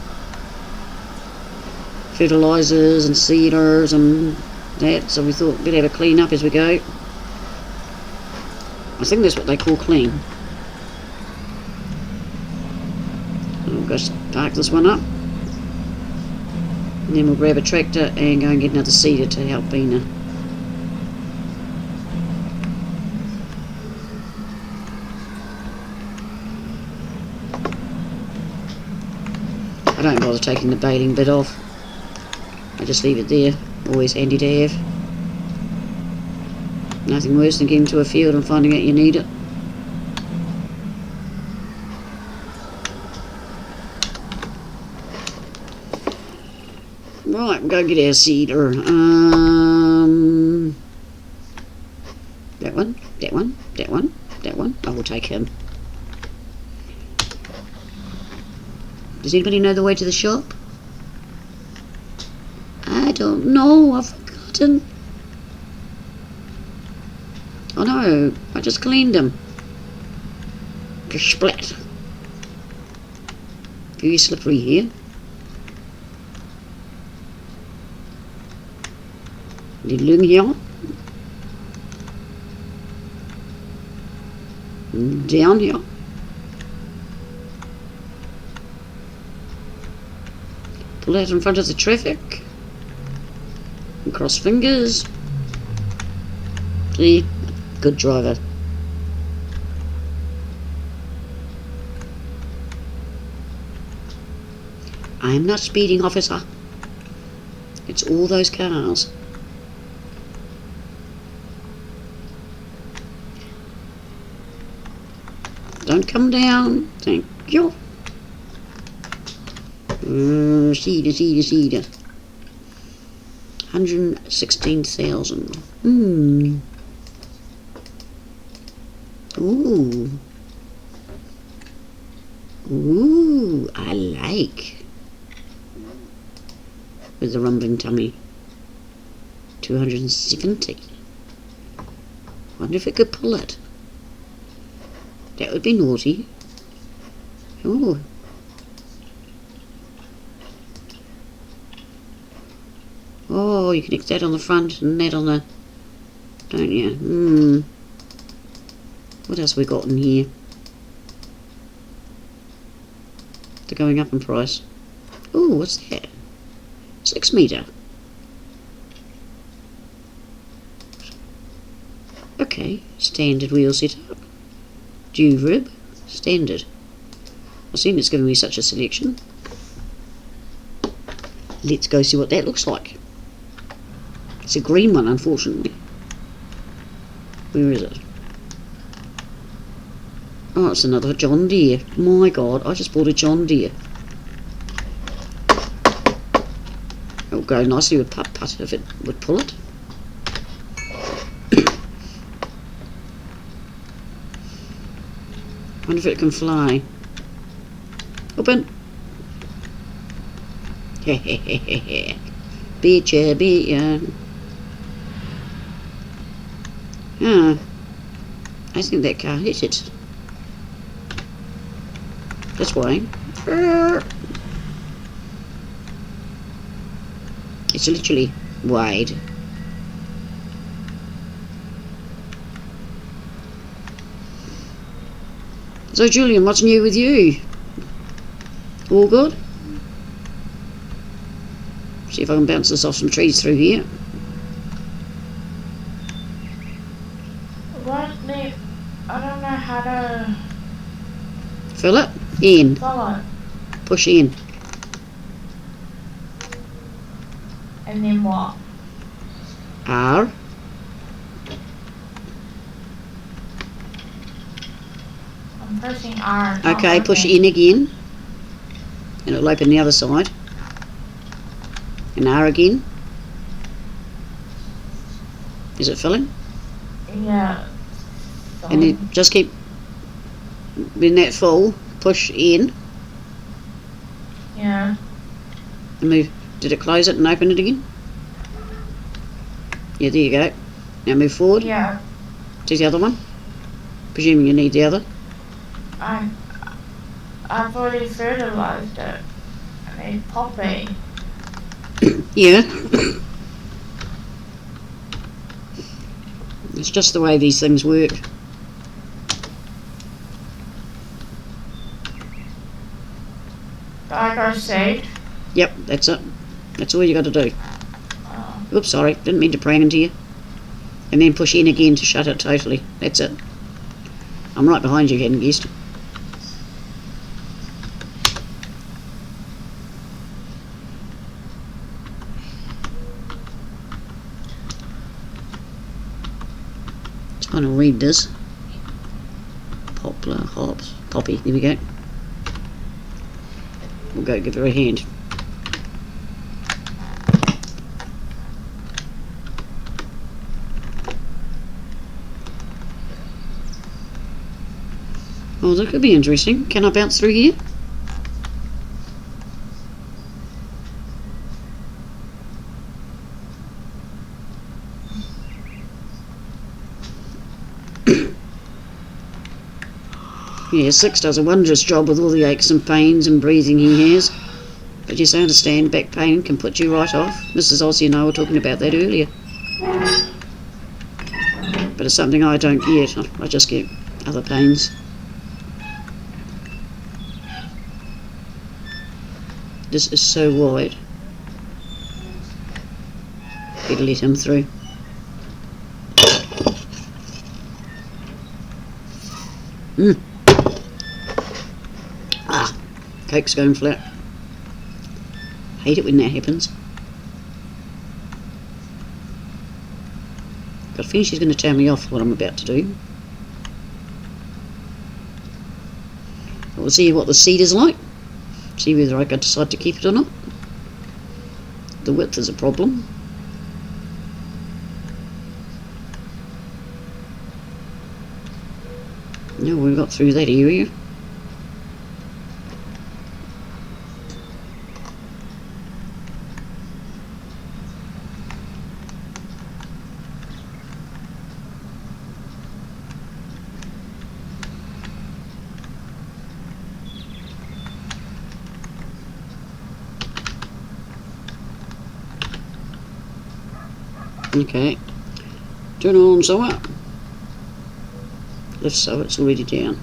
Fertilisers and seeders and that, so we thought we'd have a clean up as we go. I think that's what they call clean. We'll just park this one up. And then we'll grab a tractor and go and get another seeder to help Bina. I don't bother taking the baling bit off. I just leave it there. Always handy to have. Nothing worse than getting to a field and finding out you need it. Right, we'll go get our seeder. That one, that one, that one, that one. I will take him. Does anybody know the way to the shop? I don't know, I've forgotten. Oh no, I just cleaned them. Splat. Very slippery here. Little here. Down here. Pull out in front of the traffic. And cross fingers. See? Good driver. I am not speeding, officer. It's all those cars. Don't come down. Thank you. Seeder. 116,000. Ooh. Ooh, I like. With the rumbling tummy. 270. Wonder if it could pull it. That would be naughty. Ooh. Oh, you connect that on the front and that on the... Don't you? What else we got in here? They're going up in price. Ooh, what's that? 6 metre. Okay, standard wheel setup. Dew rib, standard. I've seen it's given me such a selection. Let's go see what that looks like. It's a green one, unfortunately. Where is it? Oh, it's another John Deere. My God, I just bought a John Deere. It'll go nicely with putt-putt if it would pull it. Wonder if it can fly. Open. Hehehehe. Beat ya. Ah, I think that car hit it. That's why. It's literally wide. So Julian, what's new with you? All good? See if I can bounce this off some trees through here. I don't know how to Fill it. In. follow. Push in. And then what? R. I'm pressing R. it's not Okay, push working. in again. And it'll open the other side. And R again. Is it filling? Yeah. And then just keep, when that full, push in Yeah. and move. Did it close it and open it again? Yeah, there you go. Now move forward Yeah. to the other one. Presuming you need the other. I've already fertilized it. I need poppy. Yeah. It's just the way these things work. Do I go seed? Yep, that's it. That's all you got to do. Oh. Oops, sorry, didn't mean to prang into you. And then push in again to shut it totally. That's it. I'm right behind you, hadn't guessed. Just trying to read this. Poplar, hops, poppy. There we go. We'll go give her a hand. Oh, that could be interesting. Can I bounce through here? Yeah, Six does a wondrous job with all the aches and pains and breathing he has. But yes, I understand back pain can put you right off. Mrs. Ozzy and I were talking about that earlier. But it's something I don't get. I just get other pains. This is so wide. Better let him through. Ah, Coke's going flat. Hate it when that happens. Got a feeling she's going to tell me off what I'm about to do. We'll see what the seed is like. See whether I can decide to keep it or not. The width is a problem. No, we got through that area. Okay, turn on so up. Lift so it's already down.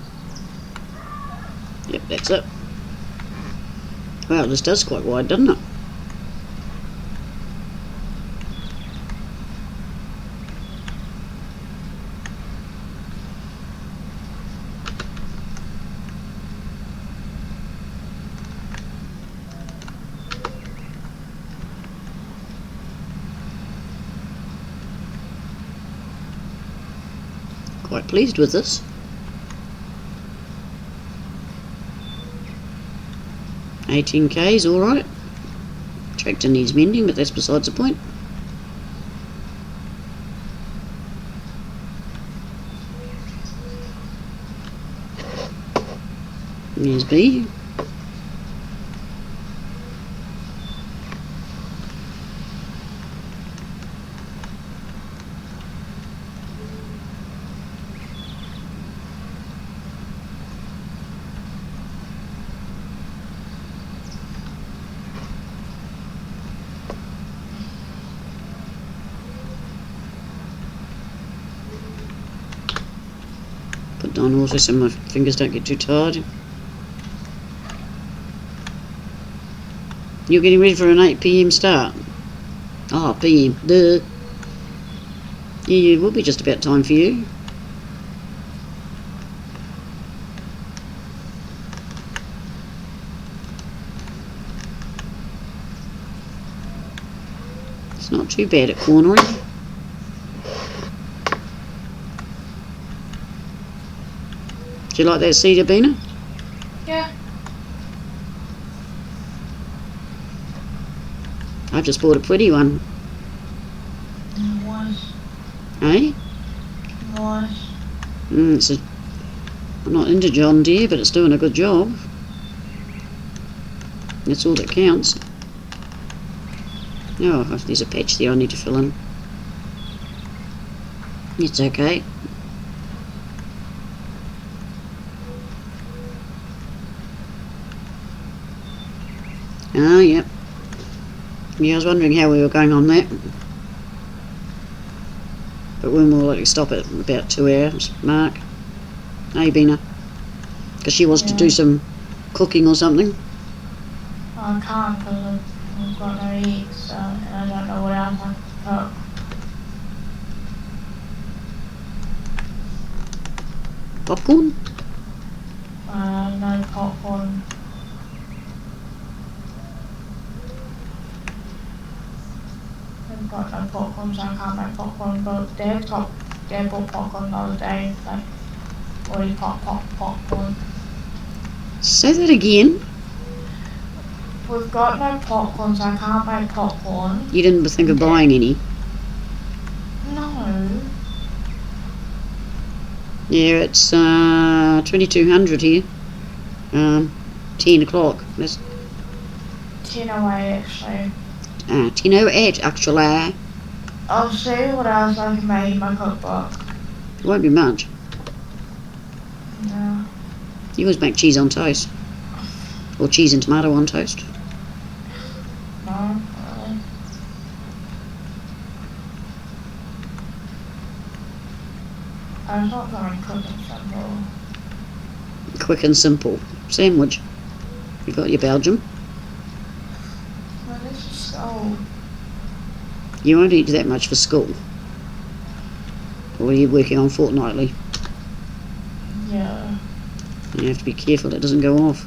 Yep, that's it. Wow, this does quite wide, doesn't it? Quite pleased with this. $18k is alright. Tractor needs mending, but that's besides the point. There's B. Put down auto so my fingers don't get too tired. You're getting ready for an 8 PM start? Ah, PM, duh. Yeah, it will be just about time for you. It's not too bad at cornering. Do you like that cedar, Bina? Yeah. I've just bought a pretty one. Nice. Eh? Nice. I'm not into John Deere, but it's doing a good job. That's all that counts. Oh, there's a patch there I need to fill in. It's okay. Ah, yep. Yeah, I was wondering how we were going on that. But we'll more likely stop at about 2 hours mark. Hey, Bina. Because she wants to do some cooking or something. I can't because I've got no eggs, so, and I don't know what else I can cook. Popcorn? No popcorn. I've got no popcorn, so I can't make popcorn, but they bought popcorn the other day, like, already popcorn. Say that again. We've got no popcorn, so I can't make popcorn. You didn't think of buying any? No. Yeah, it's 2200 here. 10 o'clock. That's 10:08 actually. 10:08 actually. I'll see what else I can make in my cookbook. It won't be much. No. You always make cheese on toast. Or cheese and tomato on toast. No, not really. I'm not going to cook in simple. Quick and simple. Sandwich. You've got your Belgium. Well, this is so... You won't eat that much for school. Or are you working on fortnightly? Yeah. You have to be careful it doesn't go off.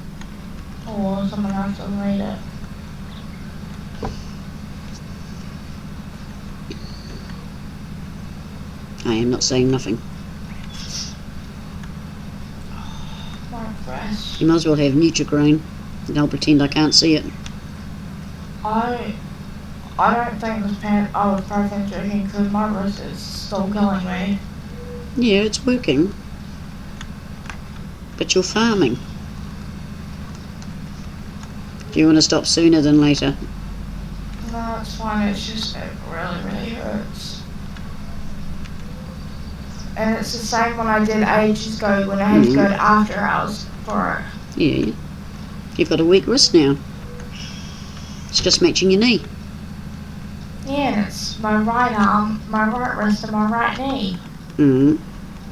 Or someone else doesn't read it. I am not saying nothing. My breast. You might as well have Nutrigrain. And I'll pretend I can't see it. I don't think this I was probably joking because my wrist is still killing me. Yeah, it's working. But you're farming. Do you want to stop sooner than later? No, it's fine. It's just it really hurts. And it's the same one I did ages ago when I had to go to after hours for it. Yeah. You've got a weak wrist now. It's just matching your knee. Yeah, and it's my right arm, my right wrist, and my right knee.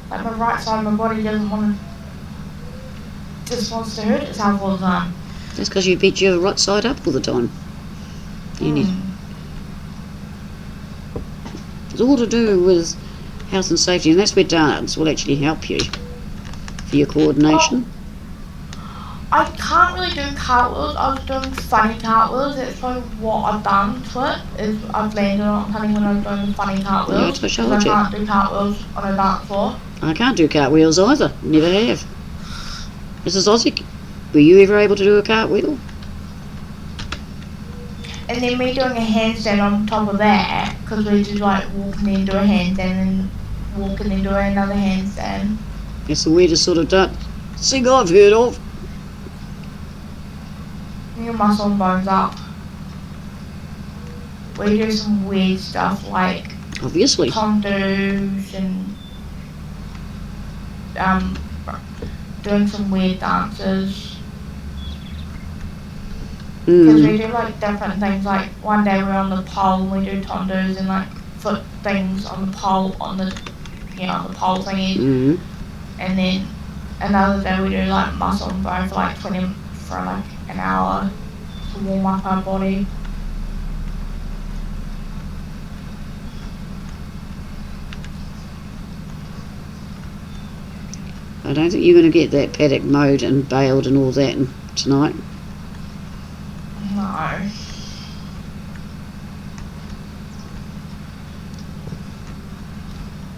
Like my right side of my body just wants to hurt itself all the time. That's because you beat your right side up all the time. You need. It's all to do with health and safety, and that's where dance will actually help you for your coordination. I can't really do cartwheels. I was doing funny cartwheels. That's probably what I've done to it. Is I've landed on something when I'm doing funny cartwheels. Yeah, that's what I showed I you. can't do cartwheels on a dance floor. I can't do cartwheels either. Never have. Mrs. Ozick, were you ever able to do a cartwheel? And then me doing a handstand on top of that, because we just like walk and then do a handstand and walk and then do another handstand. That's the weirdest sort of dancing I've heard of. your muscle and bones up. We do some weird stuff like Obviously. tondos and doing some weird dances. Because we do like different things. Like one day we're on the pole and we do tondos and like foot things on the pole on the pole thingy. And then another day we do like muscle and bone for like an hour to warm up our body. I don't think you're going to get that paddock mowed and baled and all that tonight. No.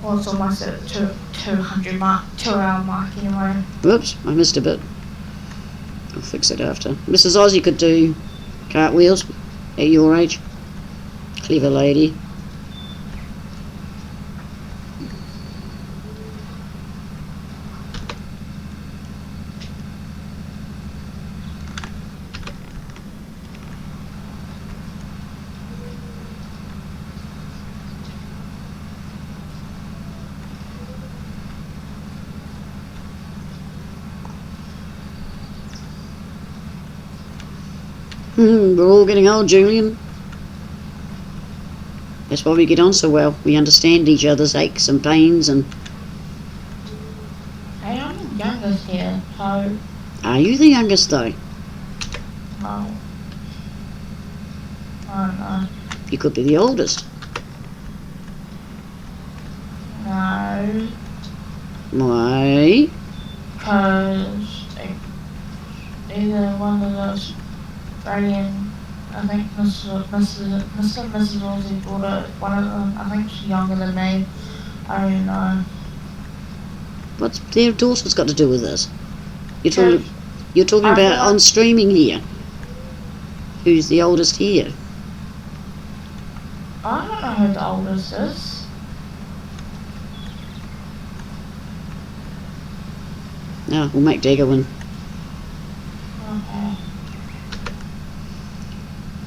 Well, it's almost at the 2-hour mark anyway. Whoops, I missed a bit. I'll fix it after. Mrs. Aussie could do cartwheels at your age. Clever lady. We're all getting old, Julian. That's why we get on so well. We understand each other's aches and pains and... Hey, I'm the youngest here, so... Are you the youngest, though? No. I don't know. You could be the oldest. No. Why? Because either one of those Australian, I think Mr. and Mrs. Rosie daughter, one of them, I think she's younger than me. I don't even know. What's their daughter's got to do with this? You're talking about on streaming here. Who's the oldest here? I don't know who the oldest is. No, we'll make Dagger win. Okay.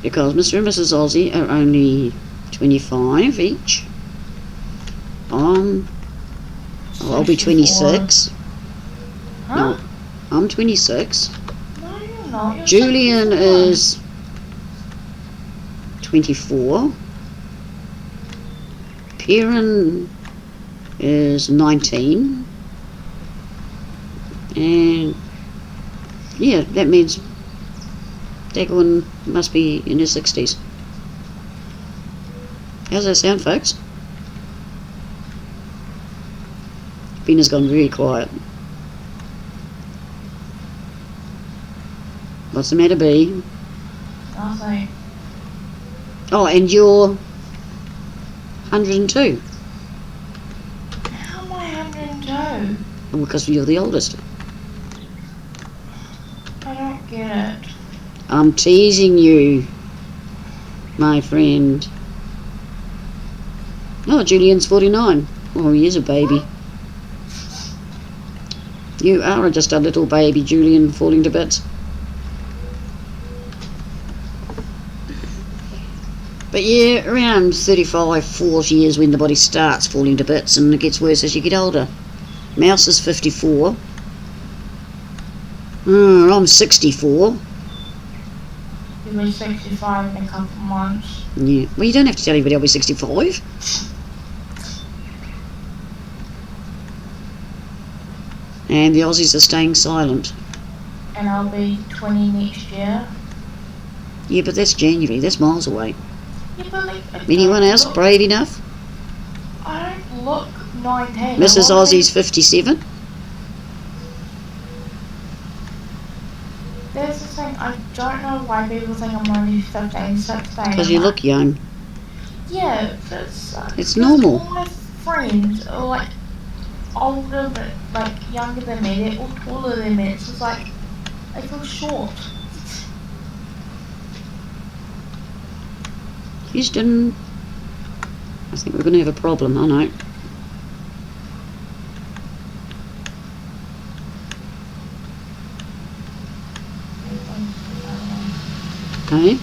Because Mr. and Mrs. Aussie are only 25 each. I'll be 26. Huh? No, I'm 26. No, you're not. You're Julian 61. is 24. Perrin is 19. And yeah, that means Dagwin must be in his 60s. How's that sound, folks? Bena's gone very quiet. What's the matter, B? Nothing. Oh, and you're 102. How am I 102? Well, because you're the oldest. I don't get it. I'm teasing you, my friend. Oh, Julian's 49. Oh, he is a baby. You are just a little baby, Julian, falling to bits. But yeah, around 35, 40 years when the body starts falling to bits, and it gets worse as you get older. Mouse is 54. I'm 64. You'll be 65 in a couple months. Yeah. Well, you don't have to tell anybody I'll be 65. And the Aussies are staying silent. And I'll be 20 next year. Yeah, but that's January. That's miles away. Yeah, but like, Anyone else brave enough? I don't look 19. Mrs. Aussie's 57. There's the thing, I don't know why people think I'm only 15, 16. Because you look young. Yeah, that's... It's normal. All my friends are like older, but like younger than me. They're all taller than me. It's just like, I feel short. Houston, I think we're going to have a problem, I know. Hey?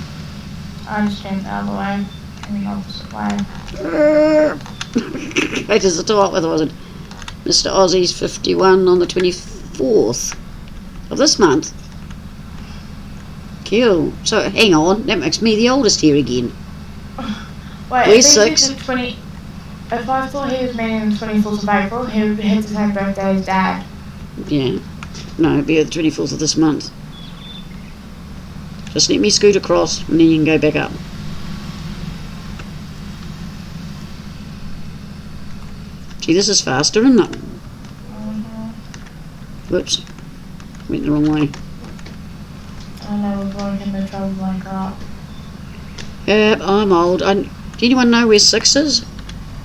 I just went the other way, in the opposite way. It is the top weather, was it? Mr. Aussie's 51 on the 24th of this month. Cool. So hang on, that makes me the oldest here again. Wait, We're if he six. did the 20... If I thought he was meaning the 24th of April, he would have the same birthday as Dad. Yeah. No, it'll be the 24th of this month. Just let me scoot across and then you can go back up. Gee, this is faster, isn't it? Whoops. Went the wrong way. I know we're going in the troublemaker up. Yep, I'm old. Do anyone know where 6 is?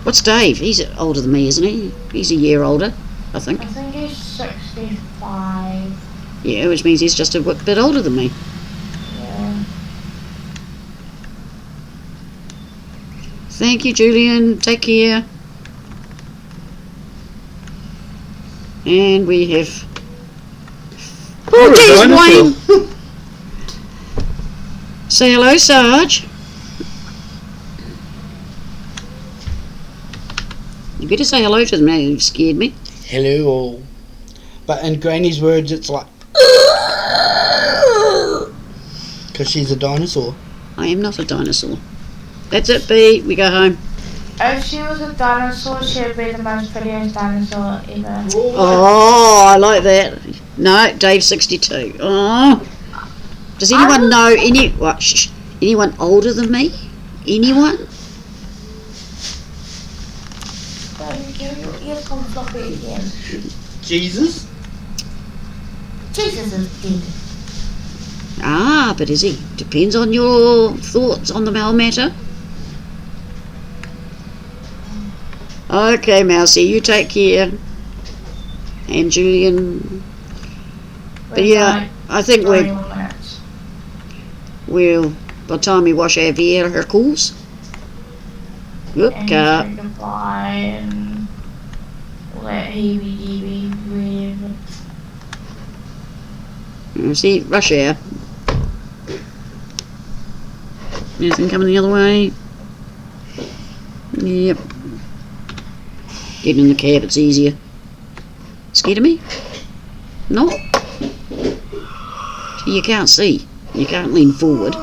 What's Dave? He's older than me, isn't he? He's a year older, I think. I think he's 65. Yeah, which means he's just a bit older than me. Yeah. Thank you, Julian. Take care. And we have... Oh, there's Wayne! Say hello, Sarge. You better say hello to them now, you've scared me. Hello all. But in Granny's words, it's like... Because she's a dinosaur. I am not a dinosaur. That's it, B. We go home. If she was a dinosaur, she would be the most prettiest dinosaur ever. Oh, I like that. No, Dave's 62. Oh. Does anyone know anyone older than me? Anyone? Your ears come floppy again. Jesus? Jesus is dead. Ah, but is he? Depends on your thoughts on the matter. Okay, Mousy, you take care. And Julian. But yeah, I think we'll, by the time we wash our vehicles, whoop, and car. say goodbye and let heebie-jeebie live. See, rush hour. Anything coming the other way? Yep. Getting in the cab, it's easier. Scared of me? No. You can't see. You can't lean forward.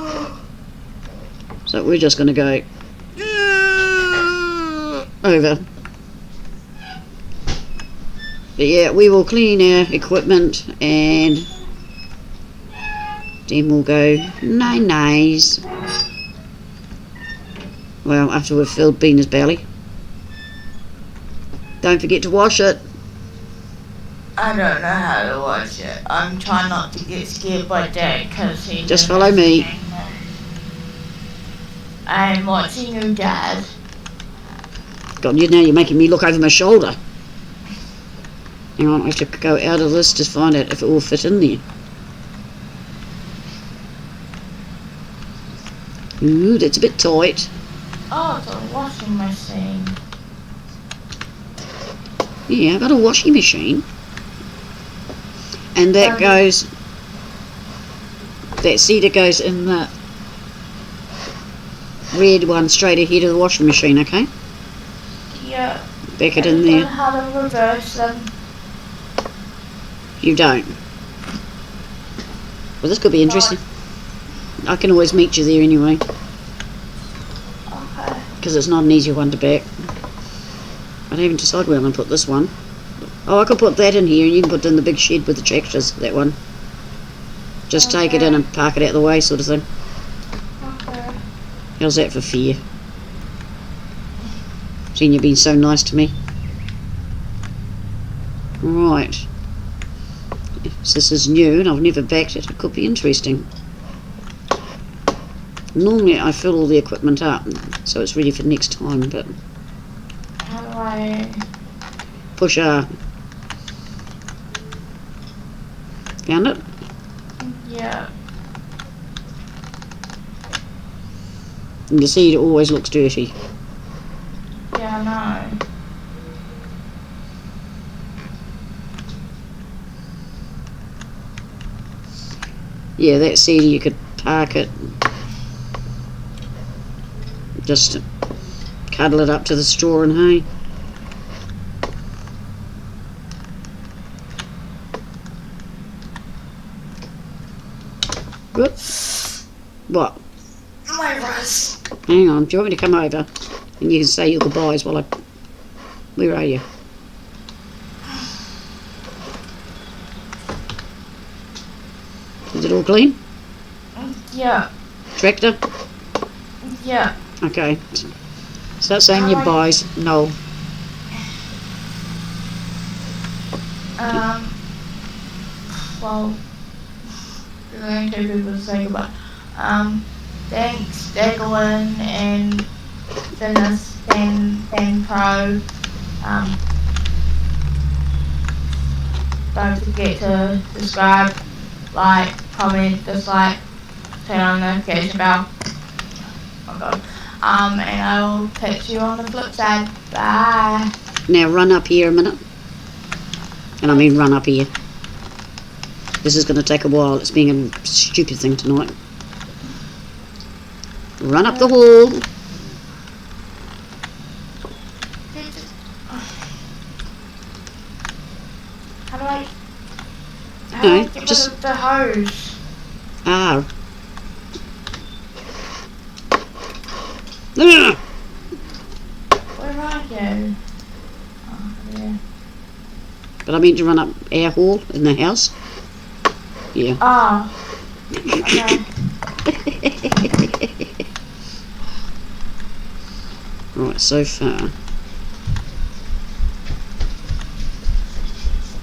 So we're just going to go over. But yeah, we will clean our equipment and then we'll go nice. Well, after we've filled Bean's belly. Don't forget to wash it. I don't know how to watch it. I'm trying not to get scared by Dad because he Just follow me. I'm watching you, Dad. God, now you're making me look over my shoulder. Hang on, I have to go out of this to find out if it will fit in there. Ooh, that's a bit tight. Oh, it's a washing machine. Yeah, I've got a washing machine. And that goes... That cedar goes in the red one straight ahead of the washing machine, okay? Yeah. Back it in there. How to reverse them. You don't. Well, this could be interesting. I can always meet you there anyway. Okay. Because it's not an easy one to back. I don't even decide where I'm going to put this one. Oh, I could put that in here and you can put it in the big shed with the tractors, that one. Just take it in and park it out the way sort of thing. Okay. How's that for fear? Seeing you being so nice to me. Right. If this is new and I've never backed it, it could be interesting. Normally I fill all the equipment up so it's ready for next time, but How do I... push R. Found it? Yeah. And you see it always looks dirty. Yeah, I know. Yeah, that cedar you could park it Just cuddle it up to the straw and hay. Whoops. What? My wrist. Hang on, do you want me to come over? And you can say your goodbyes while I... Where are you? Is it all clean? Yeah. Tractor? Yeah. Okay. Start saying your byes. No. Well, there's only two people to say goodbye. Thanks, Declan and Finis and Pro. Don't forget to subscribe, like, comment, dislike, turn on the notification bell. Oh god. And I will catch you on the flip side. Bye. Now run up here a minute. And I mean run up here. This is going to take a while. It's being a stupid thing tonight. Run up the hall. How do I No, get just- rid of the hose? Ah. Ugh. Where do I go? Oh, yeah. But I mean to run up our hall in the house. Yeah. Oh. Okay. Right, so far.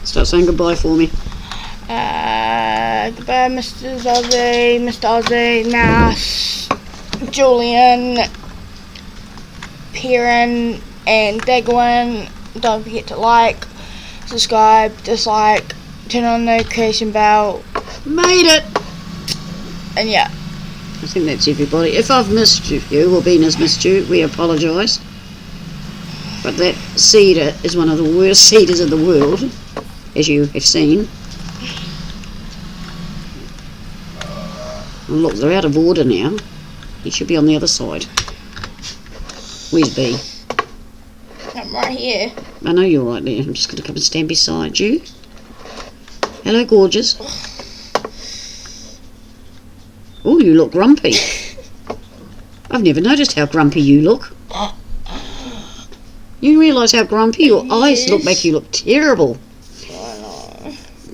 Start saying goodbye for me. Goodbye, Mr. Mr. Ozzy, Mouse, Julian, Perrin, and Dagwin. Don't forget to like, subscribe, dislike, turn on the notification bell, Made it! and yeah. I think that's everybody. If I've missed you, or Been has missed you, we apologise. But that cedar is one of the worst cedars in the world, as you have seen. And look, they're out of order now. He should be on the other side. Where's B? I'm right here. I know you're right there. I'm just going to come and stand beside you. Hello, gorgeous. Oh, you look grumpy. I've never noticed how grumpy you look. You realise how grumpy your eyes look, make you look terrible.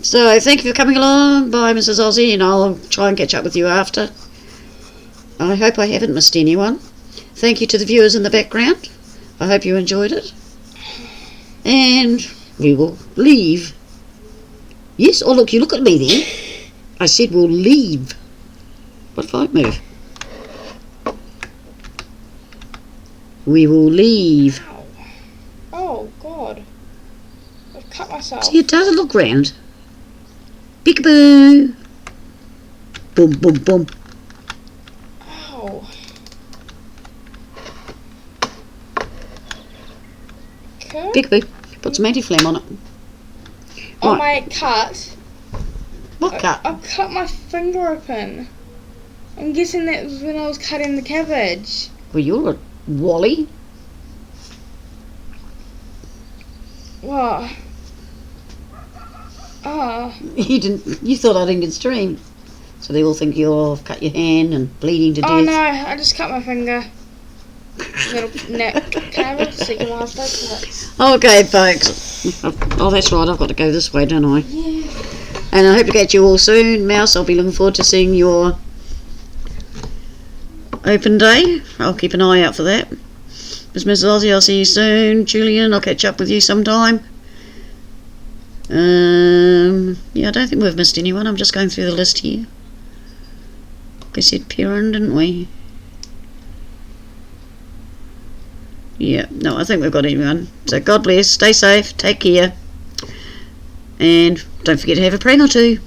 So, thank you for coming along. Bye, Mrs. Ozzy, and I'll try and catch up with you after. I hope I haven't missed anyone. Thank you to the viewers in the background. I hope you enjoyed it. And we will leave. Yes, oh look, you look at me then. I said we'll leave. What if I move? We will leave. Oh, God. I've cut myself. See, it does look round. Peekaboo. Boom, boom, boom. Ow. Okay. Peekaboo. Put some anti-flame on it. On Right. my cut, What cut? I've cut my finger open. I'm guessing that was when I was cutting the cabbage. Well, you're a wally. What? Oh. You thought I didn't get stream. So they all think you've cut your hand and bleeding to Oh death. no, I just cut my finger. Little neck. Can I have a second last day? Okay, folks. Oh, that's right. I've got to go this way, don't I? Yeah. And I hope to catch you all soon. Mouse, I'll be looking forward to seeing your open day. I'll keep an eye out for that. Miss Ozzy, I'll see you soon. Julian, I'll catch up with you sometime. Yeah, I don't think we've missed anyone. I'm just going through the list here. We said Perrin, didn't we? Yeah, no, I think we've got everyone. So God bless, stay safe, take care, and don't forget to have a prank or two.